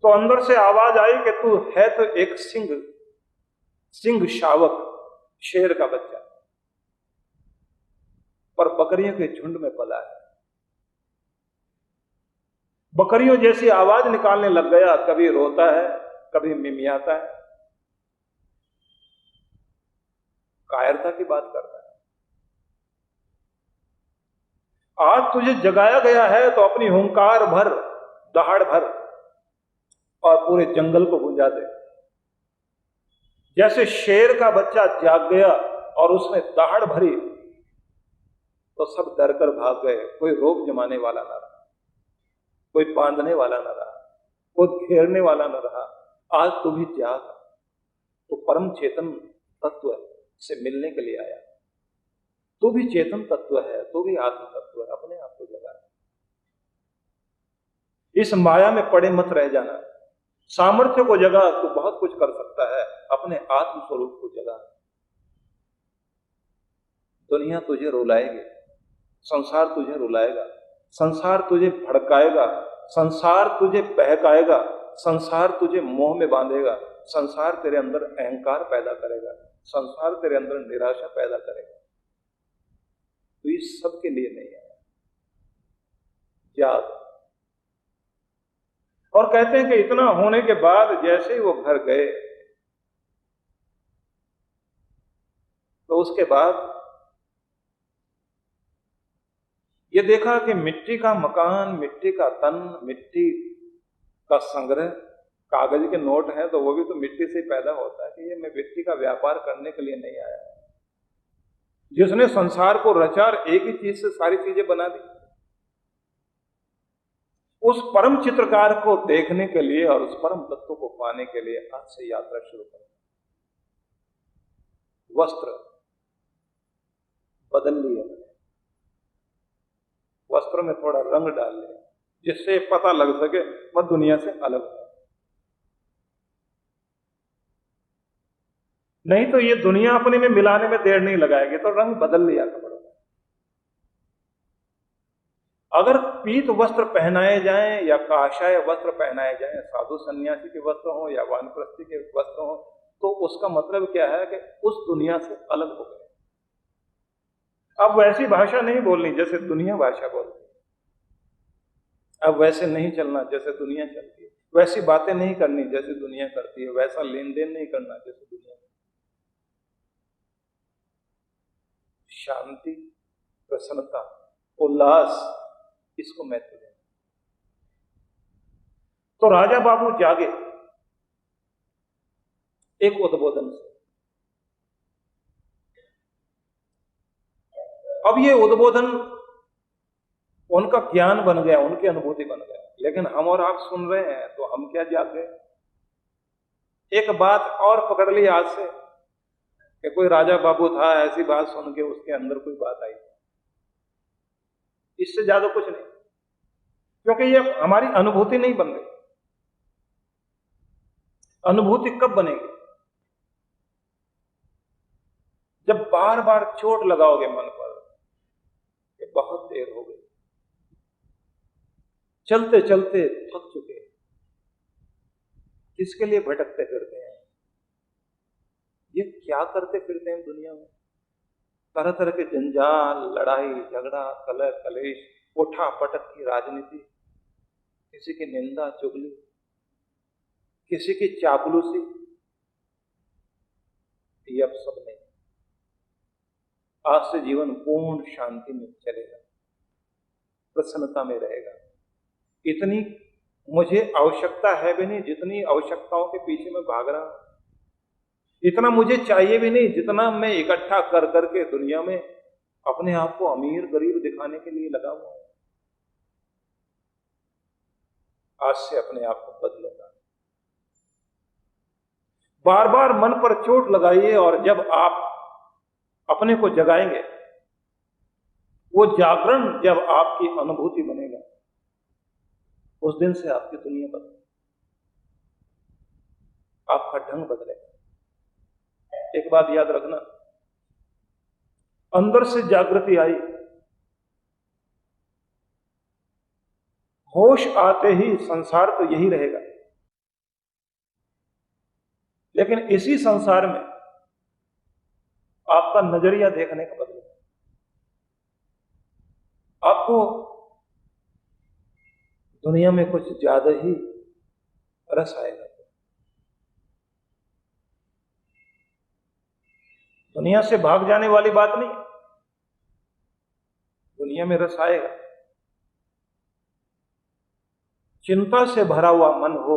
तो अंदर से आवाज आई कि तू है तो एक सिंह शावक, शेर का बच्चा, पर बकरियों के झुंड में पला है। बकरियों जैसी आवाज निकालने लग गया, कभी रोता है, कभी मिमियाता है, कायरता की बात करता है। आज तुझे जगाया गया है तो अपनी हुंकार भर, दहाड़ भर और पूरे जंगल को गुंजा दे। जैसे शेर का बच्चा जाग गया और उसने दहाड़ भरी तो सब डरकर भाग गए। कोई रोक जमाने वाला ना रहा, कोई बांधने वाला ना रहा, कोई घेरने वाला ना रहा। आज तू भी जाग, तो परम चेतन तत्व से मिलने के लिए आया। तू भी चेतन तत्व है, तू भी आत्म तत्व है, अपने आप को जगा। इस माया में पड़े मत रह जाना, सामर्थ्य को जगा, तू बहुत कुछ कर सकता है, अपने आत्म स्वरूप को जगा। दुनिया तुझे रुलाएगी, संसार तुझे रुलाएगा, संसार तुझे भड़काएगा, संसार तुझे बहकाएगा, संसार तुझे मोह में बांधेगा, संसार तेरे अंदर अहंकार पैदा करेगा, संसार तेरे अंदर निराशा पैदा करेगा। तो इस सब के लिए नहीं आया। याद। और कहते हैं कि इतना होने के बाद जैसे ही वो घर गए तो उसके बाद ये देखा कि मिट्टी का मकान, मिट्टी का तन, मिट्टी का संग्रह, कागज के नोट हैं तो वो भी तो मिट्टी से पैदा होता है। कि ये मैं मिट्टी का व्यापार करने के लिए नहीं आया। जिसने संसार को रचा और एक ही चीज से सारी चीजें बना दी, उस परम चित्रकार को देखने के लिए और उस परम तत्व को पाने के लिए आज से यात्रा शुरू करें। वस्त्र बदल लिए, वस्त्र में थोड़ा रंग डाल लिया, जिससे पता लग सके मैं दुनिया से अलग हूं। नहीं तो ये दुनिया अपने में मिलाने में देर नहीं लगाएगी, तो रंग बदल लिया कपड़ों में। अगर पीत वस्त्र पहनाए जाएं या काशाय वस्त्र पहनाए जाएं, साधु सन्यासी के वस्त्र हो या वानप्रस्थी के वस्त्र हो, तो उसका मतलब क्या है कि उस दुनिया से अलग हो गए। अब वैसी भाषा नहीं बोलनी जैसे दुनिया भाषा बोलती है, अब वैसे नहीं चलना जैसे दुनिया चलती है, वैसी बातें नहीं करनी जैसे दुनिया करती है, वैसा लेन देन नहीं करना जैसे दुनिया करती है। शांति, प्रसन्नता, उल्लास, इसको महत्व दें। तो राजा बाबू जागे एक उद्बोधन से। अब ये उद्बोधन उनका ज्ञान बन गया, उनकी अनुभूति बन गया, लेकिन हम और आप सुन रहे हैं तो हम क्या जाग गए। एक बात और पकड़ ली आज से कि कोई राजा बाबू था, ऐसी बात सुन के उसके अंदर कोई बात आई, इससे ज्यादा कुछ नहीं, क्योंकि ये हमारी अनुभूति नहीं बन गई। अनुभूति कब बनेगी? जब बार बार चोट लगाओगे मन पर कि बहुत देर हो गई, चलते चलते थक चुके, किसके लिए भटकते फिरते हैं, ये क्या करते फिरते हैं दुनिया में, तरह तरह के जंजाल, लड़ाई झगड़ा, कलह कलेश, उठा पटक की राजनीति, किसी की निंदा चुगली, किसी की चापलूसी, ये अब सब नहीं। आज से जीवन पूर्ण शांति में चलेगा, प्रसन्नता में रहेगा। इतनी मुझे आवश्यकता है भी नहीं जितनी आवश्यकताओं के पीछे मैं भाग रहा हूं, इतना मुझे चाहिए भी नहीं जितना मैं इकट्ठा कर करके दुनिया में अपने आप को अमीर गरीब दिखाने के लिए लगा हुआ हूं। आज से अपने आप को बदलूंगा। बार बार मन पर चोट लगाइए, और जब आप अपने को जगाएंगे, वो जागरण जब आपकी अनुभूति बनेगा, उस दिन से आपकी दुनिया बदलेगी, आपका ढंग बदलेगा। एक बात याद रखना, अंदर से जागृति आई, होश आते ही संसार तो यही रहेगा, लेकिन इसी संसार में आपका नजरिया देखने का बदलेगा। आपको दुनिया में कुछ ज्यादा ही रस आएगा। दुनिया से भाग जाने वाली बात नहीं, दुनिया में रस आएगा। चिंता से भरा हुआ मन हो,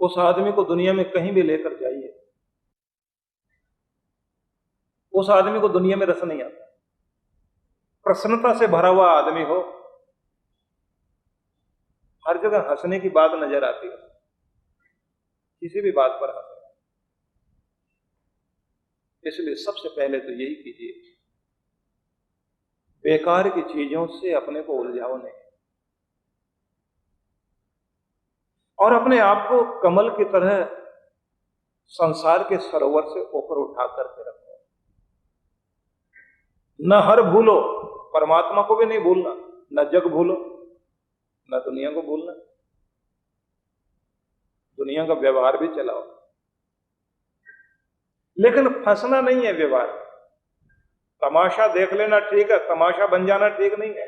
उस आदमी को दुनिया में कहीं भी लेकर जाइए, उस आदमी को दुनिया में रस नहीं आता। प्रसन्नता से भरा हुआ आदमी हो, हर जगह हंसने की बात नजर आती है, किसी भी बात पर हंसे। इसलिए सबसे पहले तो यही कीजिए, बेकार की चीजों से अपने को उलझाओ नहीं, और अपने आप को कमल की तरह संसार के सरोवर से ऊपर उठा करके रखो। न हर भूलो, परमात्मा को भी नहीं भूलना, न जग भूलो, न दुनिया को भूलना। दुनिया का व्यवहार भी चलाओ, लेकिन फंसना नहीं है व्यवहार। तमाशा देख लेना ठीक है, तमाशा बन जाना ठीक नहीं है।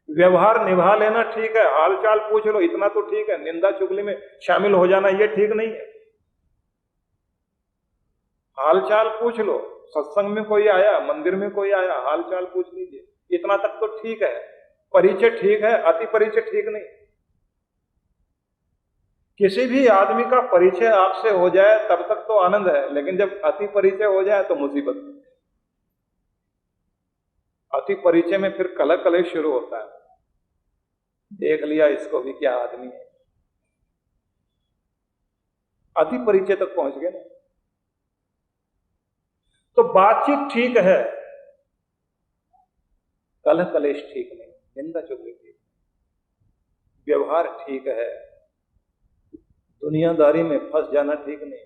व्यवहार निभा लेना ठीक है, हालचाल पूछ लो इतना तो ठीक है, निंदा चुगली में शामिल हो जाना ये ठीक नहीं है। हालचाल पूछ लो, सत्संग में कोई आया, मंदिर में कोई आया, हालचाल पूछ लीजिए, इतना तक तो ठीक है। परिचय ठीक है, अति परिचय ठीक नहीं। किसी भी आदमी का परिचय आपसे हो जाए तब तक तो आनंद है, लेकिन जब अति परिचय हो जाए तो मुसीबत। अति परिचय में फिर कलह कलेश शुरू होता है, देख लिया इसको भी क्या आदमी है। अति परिचय तक पहुंच गए ना, तो बातचीत ठीक है, कलह कलेश ठीक नहीं, निंदा चुगली ठीक, व्यवहार ठीक है, दुनियादारी में फंस जाना ठीक नहीं,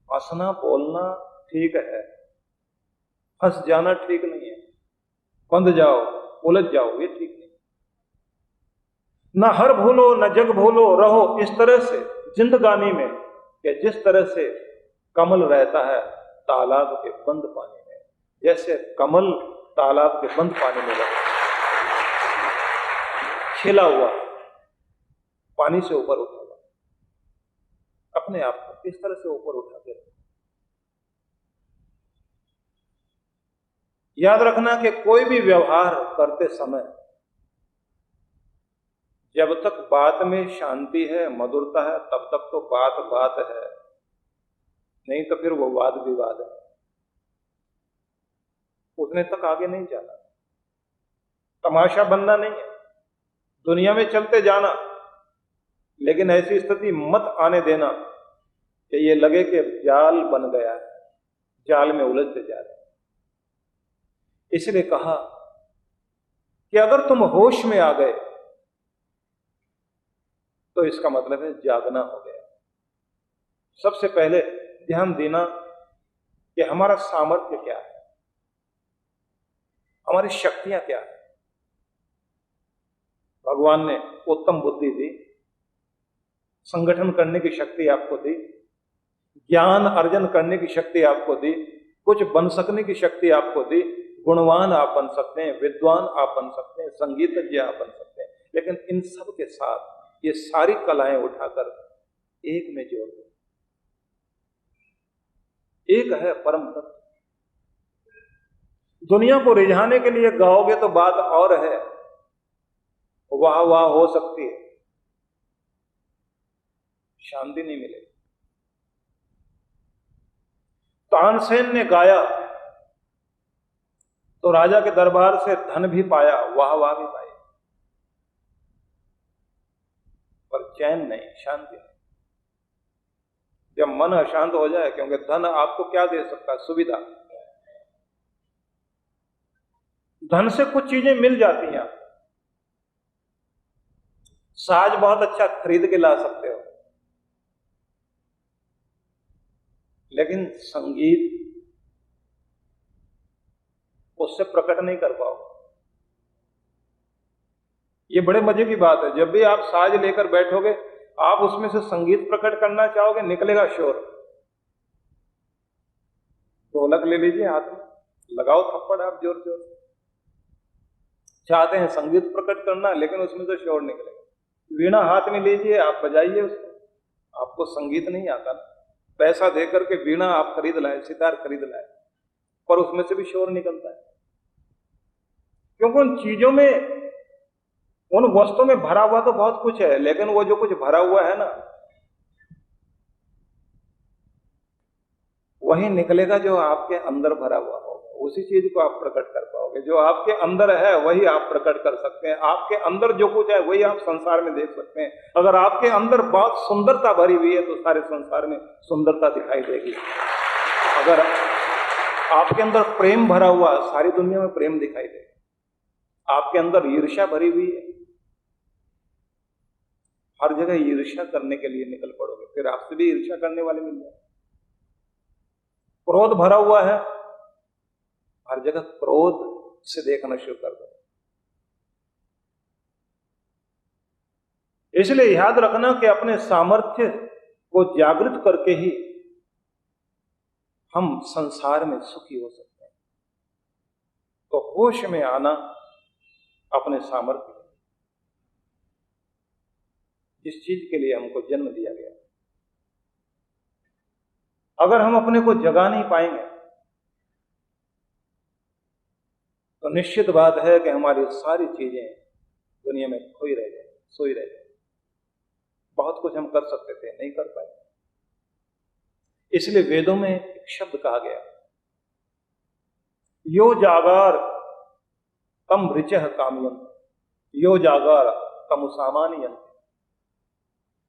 हंसना बोलना ठीक है, फंस जाना ठीक नहीं है, बंध जाओ, उलझ जाओ, ये ठीक नहीं। ना हर भूलो न जग भूलो, रहो इस तरह से जिंदगानी में कि जिस तरह से कमल रहता है तालाब के बंद पानी में, जैसे कमल तालाब के बंद पानी में रहता है, खिला हुआ, पानी से ऊपर उठा हुआ, अपने आप को इस तरह से ऊपर उठा के रखो। याद रखना कि कोई भी व्यवहार करते समय जब तक बात में शांति है, मधुरता है, तब तक तो बात बात है, नहीं तो फिर वो वाद विवाद है, उतने तक आगे नहीं जाना। तमाशा बनना नहीं है, दुनिया में चलते जाना, लेकिन ऐसी स्थिति मत आने देना कि ये लगे कि जाल बन गया है, जाल में उलझते जा रहे हैं। इसलिए कहा कि अगर तुम होश में आ गए तो इसका मतलब है जागना हो गया। सबसे पहले ध्यान देना कि हमारा सामर्थ्य क्या है, हमारी शक्तियां क्या है। भगवान ने उत्तम बुद्धि दी, संगठन करने की शक्ति आपको दी, ज्ञान अर्जन करने की शक्ति आपको दी, कुछ बन सकने की शक्ति आपको दी, गुणवान आप बन सकते हैं, विद्वान आप बन सकते हैं, संगीतज्ञ आप बन सकते हैं। लेकिन इन सब के साथ ये सारी कलाएं उठाकर एक में जोड़ दो। एक है परम तत्व। दुनिया को रिझाने के लिए गाओगे तो बात और है, वाह वाह हो सकती है, शांति नहीं मिलेगी। तानसेन ने गाया तो राजा के दरबार से धन भी पाया, वाह वाह भी पाई, पर चैन नहीं, शांति नहीं। जब मन अशांत हो जाए, क्योंकि धन आपको क्या दे सकता है? सुविधा। धन से कुछ चीजें मिल जाती हैं, साज बहुत अच्छा खरीद के ला सकते हो, लेकिन संगीत उससे प्रकट नहीं कर पाओ। ये बड़े मजे की बात है, जब भी आप साज लेकर बैठोगे, आप उसमें से संगीत प्रकट करना चाहोगे, निकलेगा शोर। ढोलक ले लीजिए हाथ में, लगाओ थप्पड़ आप जोर जोर से। चाहते हैं संगीत प्रकट करना, लेकिन उसमें से शोर निकलेगा। वीणा हाथ में लीजिए, आप बजाइए उसको, आपको संगीत नहीं आता। पैसा दे करके वीणा आप खरीद लाए, सितार खरीद लाए, पर उसमें से भी शोर निकलता है, क्योंकि उन चीजों में, उन वस्तुओं में भरा हुआ तो बहुत कुछ है, लेकिन वो जो कुछ भरा हुआ है ना, वही निकलेगा जो आपके अंदर भरा हुआ होगा। उसी चीज को आप प्रकट कर पाओगे। जो आपके अंदर है वही आप प्रकट कर सकते हैं। आपके अंदर जो कुछ है वही आप संसार में देख सकते हैं। अगर आपके अंदर बहुत सुंदरता भरी हुई है तो सारे संसार में सुंदरता दिखाई देगी। अगर आपके अंदर प्रेम भरा हुआ, सारी दुनिया में प्रेम दिखाई देगा। आपके अंदर ईर्ष्या भरी हुई है, हर जगह ईर्ष्या करने के लिए निकल पड़ोगे, फिर आपसे भी ईर्ष्या करने वाले मिल जाए। क्रोध भरा हुआ है, हर जगह क्रोध से देखना शुरू कर दो। इसलिए याद रखना कि अपने सामर्थ्य को जागृत करके ही हम संसार में सुखी हो सकते हैं। तो होश में आना अपने सामर्थ्य, जिस चीज के लिए हमको जन्म दिया गया, अगर हम अपने को जगा नहीं पाएंगे तो निश्चित बात है कि हमारी सारी चीजें दुनिया में खोई रह जाए, सोई रह जाए। बहुत कुछ हम कर सकते थे, नहीं कर पाए। इसलिए वेदों में एक शब्द कहा गया, यो जागार तम ऋचः काम्यम, यो जागार तम सामान्यम,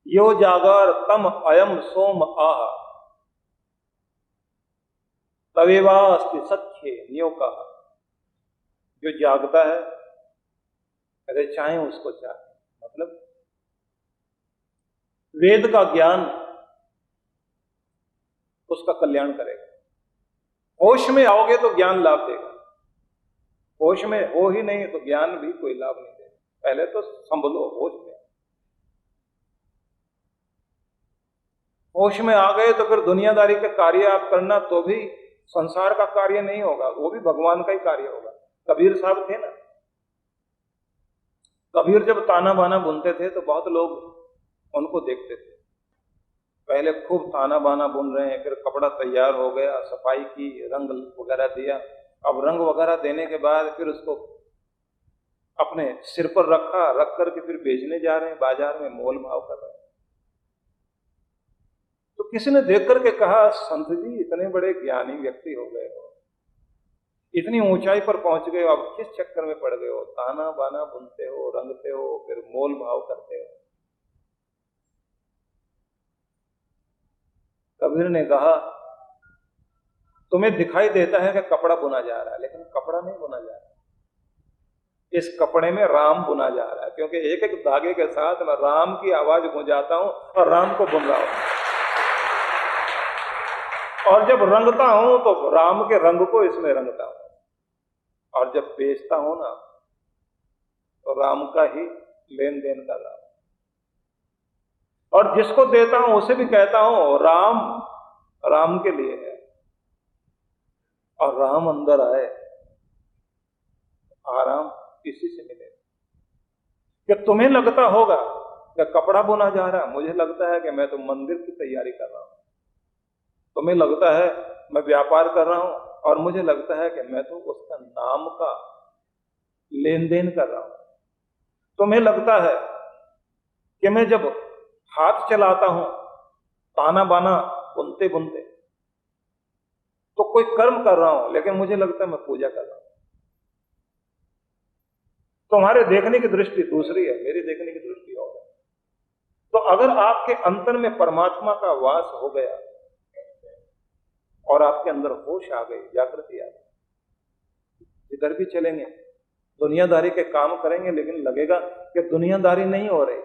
यो जागार तम अयम सोम आह, तवेवास्ति सख्ये नियो कहा। जो जागता है, अरे चाहे उसको चाहे, मतलब वेद का ज्ञान उसका कल्याण करेगा। होश में आओगे तो ज्ञान लाभ देगा, होश में हो ही नहीं तो ज्ञान भी कोई लाभ नहीं देगा। पहले तो संभलो होश में। होश में आ गए तो फिर दुनियादारी के कार्य आप करना तो भी संसार का कार्य नहीं होगा, वो भी भगवान का ही कार्य होगा। कबीर साहब थे ना, कबीर जब ताना बाना बुनते थे तो बहुत लोग उनको देखते थे। पहले खूब ताना बाना बुन रहे हैं, फिर कपड़ा तैयार हो गया, सफाई की, रंग वगैरह दिया। अब रंग वगैरह देने के बाद फिर उसको अपने सिर पर रखा, रख करके फिर बेचने जा रहे हैं, बाजार में मोल भाव कर रहे हैं। तो किसी ने देख करके कहा, संत जी इतने बड़े ज्ञानी व्यक्ति हो गए हो, इतनी ऊंचाई पर पहुंच गए हो, अब किस चक्कर में पड़ गए हो? ताना बाना बुनते हो, रंगते हो, फिर मोल भाव करते हो। कबीर ने कहा, तुम्हें दिखाई देता है कि कपड़ा बुना जा रहा है, लेकिन कपड़ा नहीं बुना जा रहा, इस कपड़े में राम बुना जा रहा है। क्योंकि एक एक धागे के साथ मैं राम की आवाज गुंजाता हूं और राम को बुन रहा हूं। और जब रंगता हूं तो राम के रंग को इसमें रंगता हूं, और जब बेचता हूं ना तो राम का ही लेन देन कर रहा हूं। और जिसको देता हूं उसे भी कहता हूं राम राम के लिए है, और राम अंदर आए, आराम किसी से मिले। कि तुम्हें लगता होगा कि कपड़ा बुना जा रहा है, मुझे लगता है कि मैं तो मंदिर की तैयारी कर रहा हूं। तुम्हें लगता है मैं व्यापार कर रहा हूं, और मुझे लगता है कि मैं तो उसका नाम का लेन देन कर रहा हूं। तुम्हें लगता है कि मैं जब हाथ चलाता हूं ताना बाना बुनते बुनते तो कोई कर्म कर रहा हूं, लेकिन मुझे लगता है मैं पूजा कर रहा हूं। तुम्हारे देखने की दृष्टि दूसरी है, मेरी देखने की दृष्टि और है। तो अगर आपके अंतर में परमात्मा का वास हो गया और आपके अंदर होश आ गई, जागृति आ गई, जिधर भी चलेंगे दुनियादारी के काम करेंगे, लेकिन लगेगा कि दुनियादारी नहीं हो रही,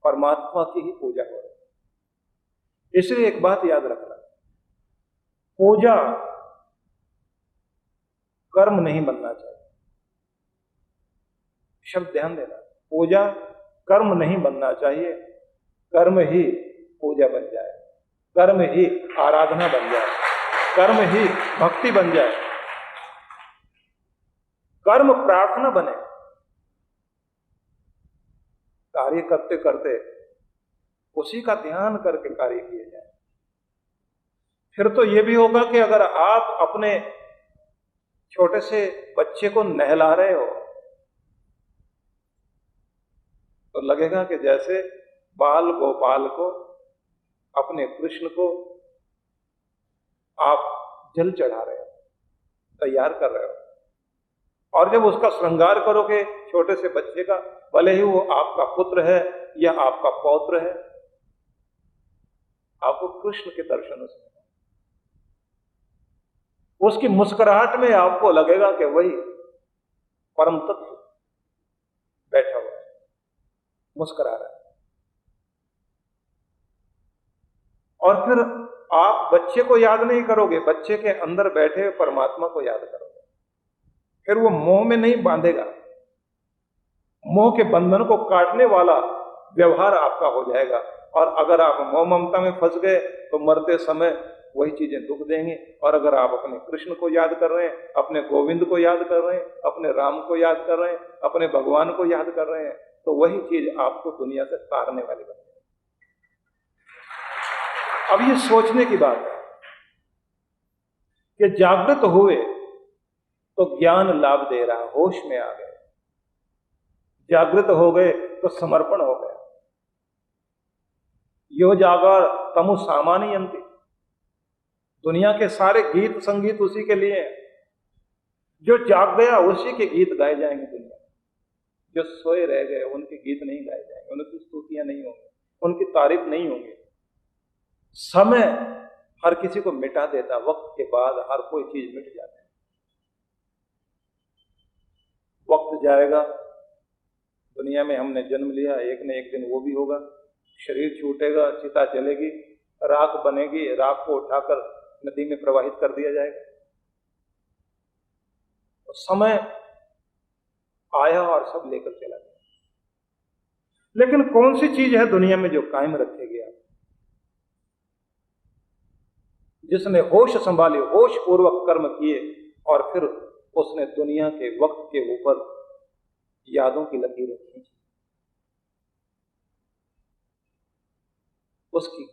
परमात्मा की ही पूजा हो रही। इसलिए एक बात याद रखना, पूजा कर्म नहीं बनना चाहिए। शब्द ध्यान देना, पूजा कर्म नहीं बनना चाहिए। कर्म ही पूजा बन जाए, कर्म ही आराधना बन जाए, कर्म ही भक्ति बन जाए, कर्म प्रार्थना बने। कार्य करते करते उसी का ध्यान करके कार्य किए जाए। फिर तो यह भी होगा कि अगर आप अपने छोटे से बच्चे को नहला रहे हो तो लगेगा कि जैसे बाल गोपाल को, अपने कृष्ण को आप जल चढ़ा रहे हो, तैयार कर रहे हो। और जब उसका श्रृंगार करोगे छोटे से बच्चे का, भले ही वो आपका पुत्र है या आपका पौत्र है, आपको कृष्ण के दर्शन से, उसकी मुस्कुराहट में आपको लगेगा कि वही परम तत्व बैठा हुआ है, मुस्कुरा रहा है। और फिर आप बच्चे को याद नहीं करोगे, बच्चे के अंदर बैठे परमात्मा को याद करोगे। फिर वो मोह में नहीं बांधेगा, मोह के बंधन को काटने वाला व्यवहार आपका हो जाएगा। और अगर आप मोह ममता में फंस गए तो मरते समय वही चीजें दुख देंगी। और अगर आप अपने कृष्ण को याद कर रहे हैं, अपने गोविंद को याद कर रहे हैं, अपने राम को याद कर रहे हैं, अपने भगवान को याद कर रहे हैं, तो वही चीज आपको दुनिया से तारने वाली बन जाएगी। अब ये सोचने की बात है कि जागृत हुए तो ज्ञान लाभ दे रहा, होश में आ गए, जागृत हो गए तो समर्पण हो गया। यो जागर तमु सामान्यंती, दुनिया के सारे गीत संगीत उसी के लिए हैं। जो जाग गया उसी के गीत गाए जाएंगे दुनिया। जो सोए रह गए उनके गीत नहीं गाए जाएंगे, उनकी स्तुतियां नहीं होंगी, उनकी तारीफ नहीं होंगी। समय हर किसी को मिटा देता, वक्त के बाद हर कोई चीज मिट जाती है। वक्त जाएगा, दुनिया में हमने जन्म लिया, एक न एक दिन वो भी होगा। शरीर छूटेगा, चिता जलेगी, राख बनेगी, राख को उठाकर नदी में प्रवाहित कर दिया जाएगा। तो समय आया और सब लेकर चला गया। लेकिन कौन सी चीज है दुनिया में जो कायम रखेगी आप? जिसने होश संभाली, होश पूर्वक कर्म किए और फिर उसने दुनिया के वक्त के ऊपर यादों की लकीरें खींची, उसकी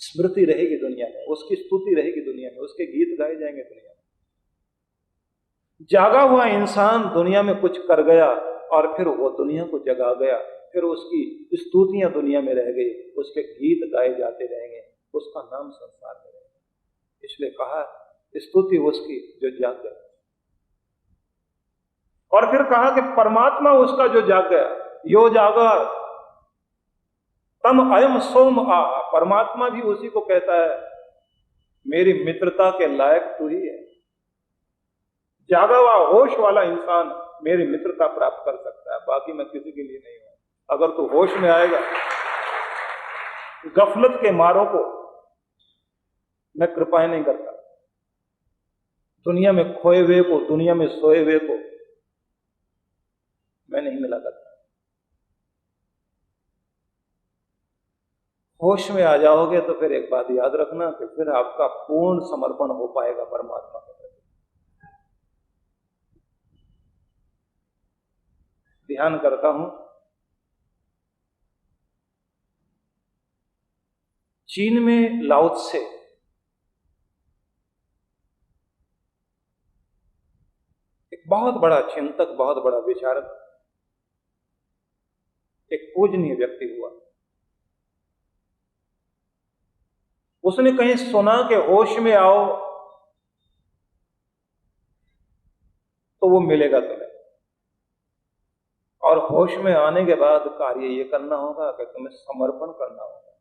स्मृति रहेगी दुनिया में, उसकी स्तुति रहेगी दुनिया में, उसके गीत गाए जाएंगे दुनिया में। जागा हुआ इंसान दुनिया में कुछ कर गया और फिर वो दुनिया को जगा गया, फिर उसकी स्तुतियां दुनिया में रह गई, उसके गीत गाए जाते रहेंगे, उसका नाम संसार में रहेगा। इसलिए कहा स्तुति उसकी जो जाग गया। और फिर कहा कि परमात्मा उसका जो जाग गया, यो जागा तम अयम सोम आ, परमात्मा भी उसी को कहता है मेरी मित्रता के लायक तू ही है। जागा हुआ होश वाला इंसान मेरी मित्रता प्राप्त कर सकता है, बाकी मैं किसी के लिए नहीं हूं। अगर तू होश में आएगा, गफलत के मारों को मैं कृपाएं नहीं करता, दुनिया में खोए हुए को, दुनिया में सोए हुए को मैं नहीं मिला करता। होश में आ जाओगे तो फिर एक बात याद रखना कि फिर आपका पूर्ण समर्पण हो पाएगा परमात्मा के प्रति। ध्यान करता हूं, चीन में लाओ त्से एक बहुत बड़ा चिंतक, बहुत बड़ा विचारक, एक पूजनीय व्यक्ति हुआ। उसने कहीं सुना कि होश में आओ तो वो मिलेगा तुम्हें, और होश में आने के बाद कार्य ये करना होगा कि तुम्हें समर्पण करना होगा,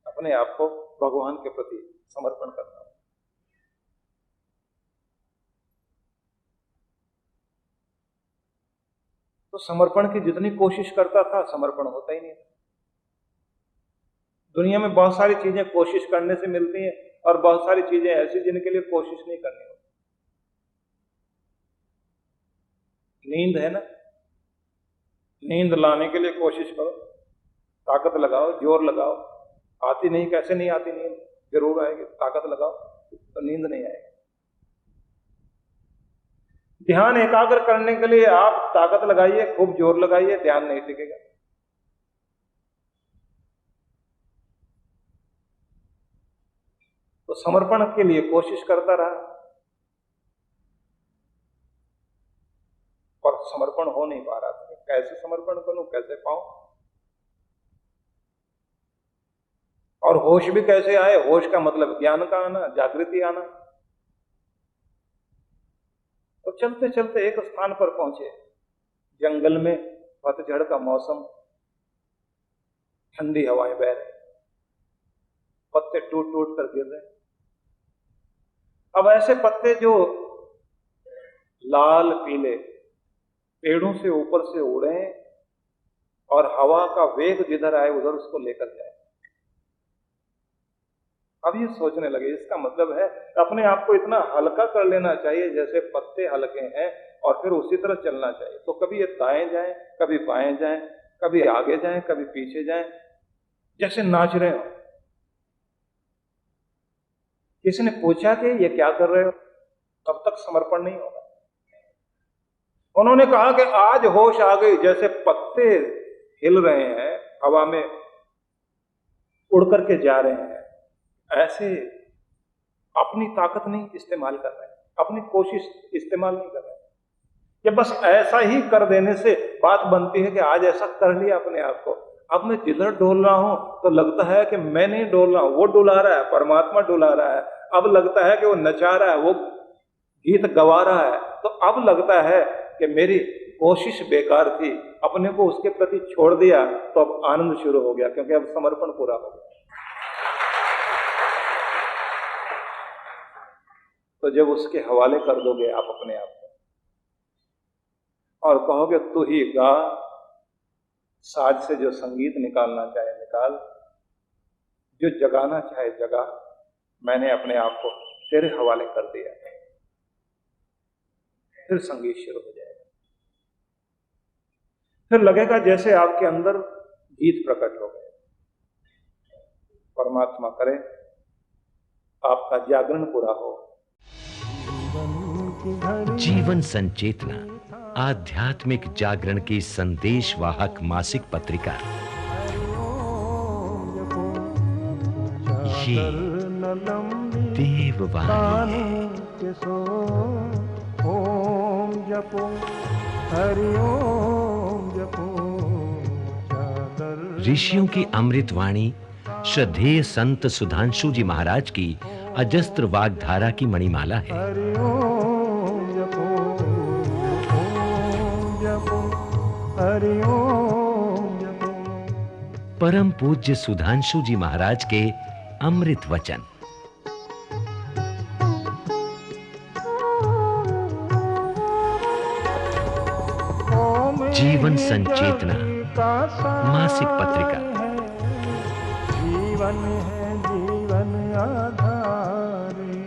अपने आप को भगवान के प्रति समर्पण करना होगा। तो समर्पण की जितनी कोशिश करता था, समर्पण होता ही नहीं था। दुनिया में बहुत सारी चीजें कोशिश करने से मिलती हैं और बहुत सारी चीजें ऐसी जिनके लिए कोशिश नहीं करनी होती। नींद है ना, नींद लाने के लिए कोशिश करो, ताकत लगाओ, जोर लगाओ, आती नहीं, कैसे नहीं आती नींद? जरूर आएगी, ताकत लगाओ तो नींद नहीं आएगी। ध्यान एकाग्र करने के लिए आप ताकत लगाइए, खूब जोर लगाइए, ध्यान नहीं टिकेगा। तो समर्पण के लिए कोशिश करता रहा और समर्पण हो नहीं पा रहा था। कैसे समर्पण करूं, कैसे पाऊं, और होश भी कैसे आए? होश का मतलब ज्ञान का आना, जागृति आना। तो चलते चलते एक स्थान पर पहुंचे, जंगल में, पतझड़ का मौसम, ठंडी हवाएं बह रही, पत्ते टूट टूट कर गिर रहे। अब ऐसे पत्ते जो लाल पीले पेड़ों से ऊपर से उड़े और हवा का वेग जिधर आए उधर उसको लेकर जाए। अब ये सोचने लगे, इसका मतलब है अपने आप को इतना हल्का कर लेना चाहिए जैसे पत्ते हल्के हैं, और फिर उसी तरह चलना चाहिए। तो कभी ये दाएं जाएं, कभी बाएं जाएं, कभी आगे जाएं, कभी पीछे जाएं, जैसे नाच रहे हो। किसी ने पूछा कि ये क्या कर रहे हो? तब तक समर्पण नहीं होगा। उन्होंने कहा कि आज होश आ गई, जैसे पत्ते हिल रहे हैं, हवा में उड़ करके जा रहे हैं, ऐसे अपनी ताकत नहीं इस्तेमाल कर रहे हैं, अपनी कोशिश इस्तेमाल नहीं कर रहे हैं। कि बस ऐसा ही कर देने से बात बनती है कि आज ऐसा कर लिया अपने आप को, अब मैं जिधर डोल रहा हूं तो लगता है कि मैं नहीं डोल रहा हूं, वो डुला रहा है, परमात्मा डुला रहा है। अब लगता है कि वो नचा रहा है, वो गीत गवा रहा है। तो अब लगता है कि मेरी कोशिश बेकार थी, अपने को उसके प्रति छोड़ दिया, तो अब आनंद शुरू हो गया, क्योंकि अब समर्पण पूरा हो गया। तो जब उसके हवाले कर दोगे आप अपने आप को और कहोगे तू ही गा, साज से जो संगीत निकालना चाहे निकाल, जो जगाना चाहे जगा, मैंने अपने आप को तेरे हवाले कर दिया। फिर संगीत शुरू हो जाएगा। फिर लगेगा जैसे आपके अंदर गीत प्रकट हो गए। परमात्मा करे आपका जागरण पूरा हो। जीवन संचेतना आध्यात्मिक जागरण की संदेश वाहक मासिक पत्रिका। ये देववाणी है। ओम जपो हरि ओम जपो। ऋषियों की अमृत वाणी श्रद्धेय संत सुधांशु जी महाराज की अजस्त्र वाग्धारा की मणिमाला है। हरि ओम जपो, ओम जपो हरि ओम जपो। परम पूज्य सुधांशु जी महाराज के अमृत वचन। जीवन संचेतना मासिक पत्रिका। जीवन है जीवन आधार है।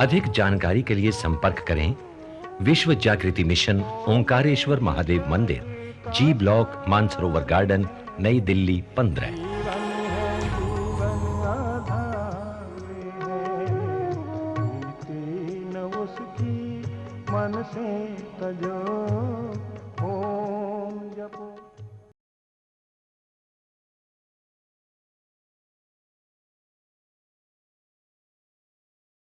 अधिक जानकारी के लिए संपर्क करें विश्व जागृति मिशन, ओंकारेश्वर महादेव मंदिर, जी ब्लॉक, मानसरोवर गार्डन, नई दिल्ली 15। मन से तजो ओम जपो।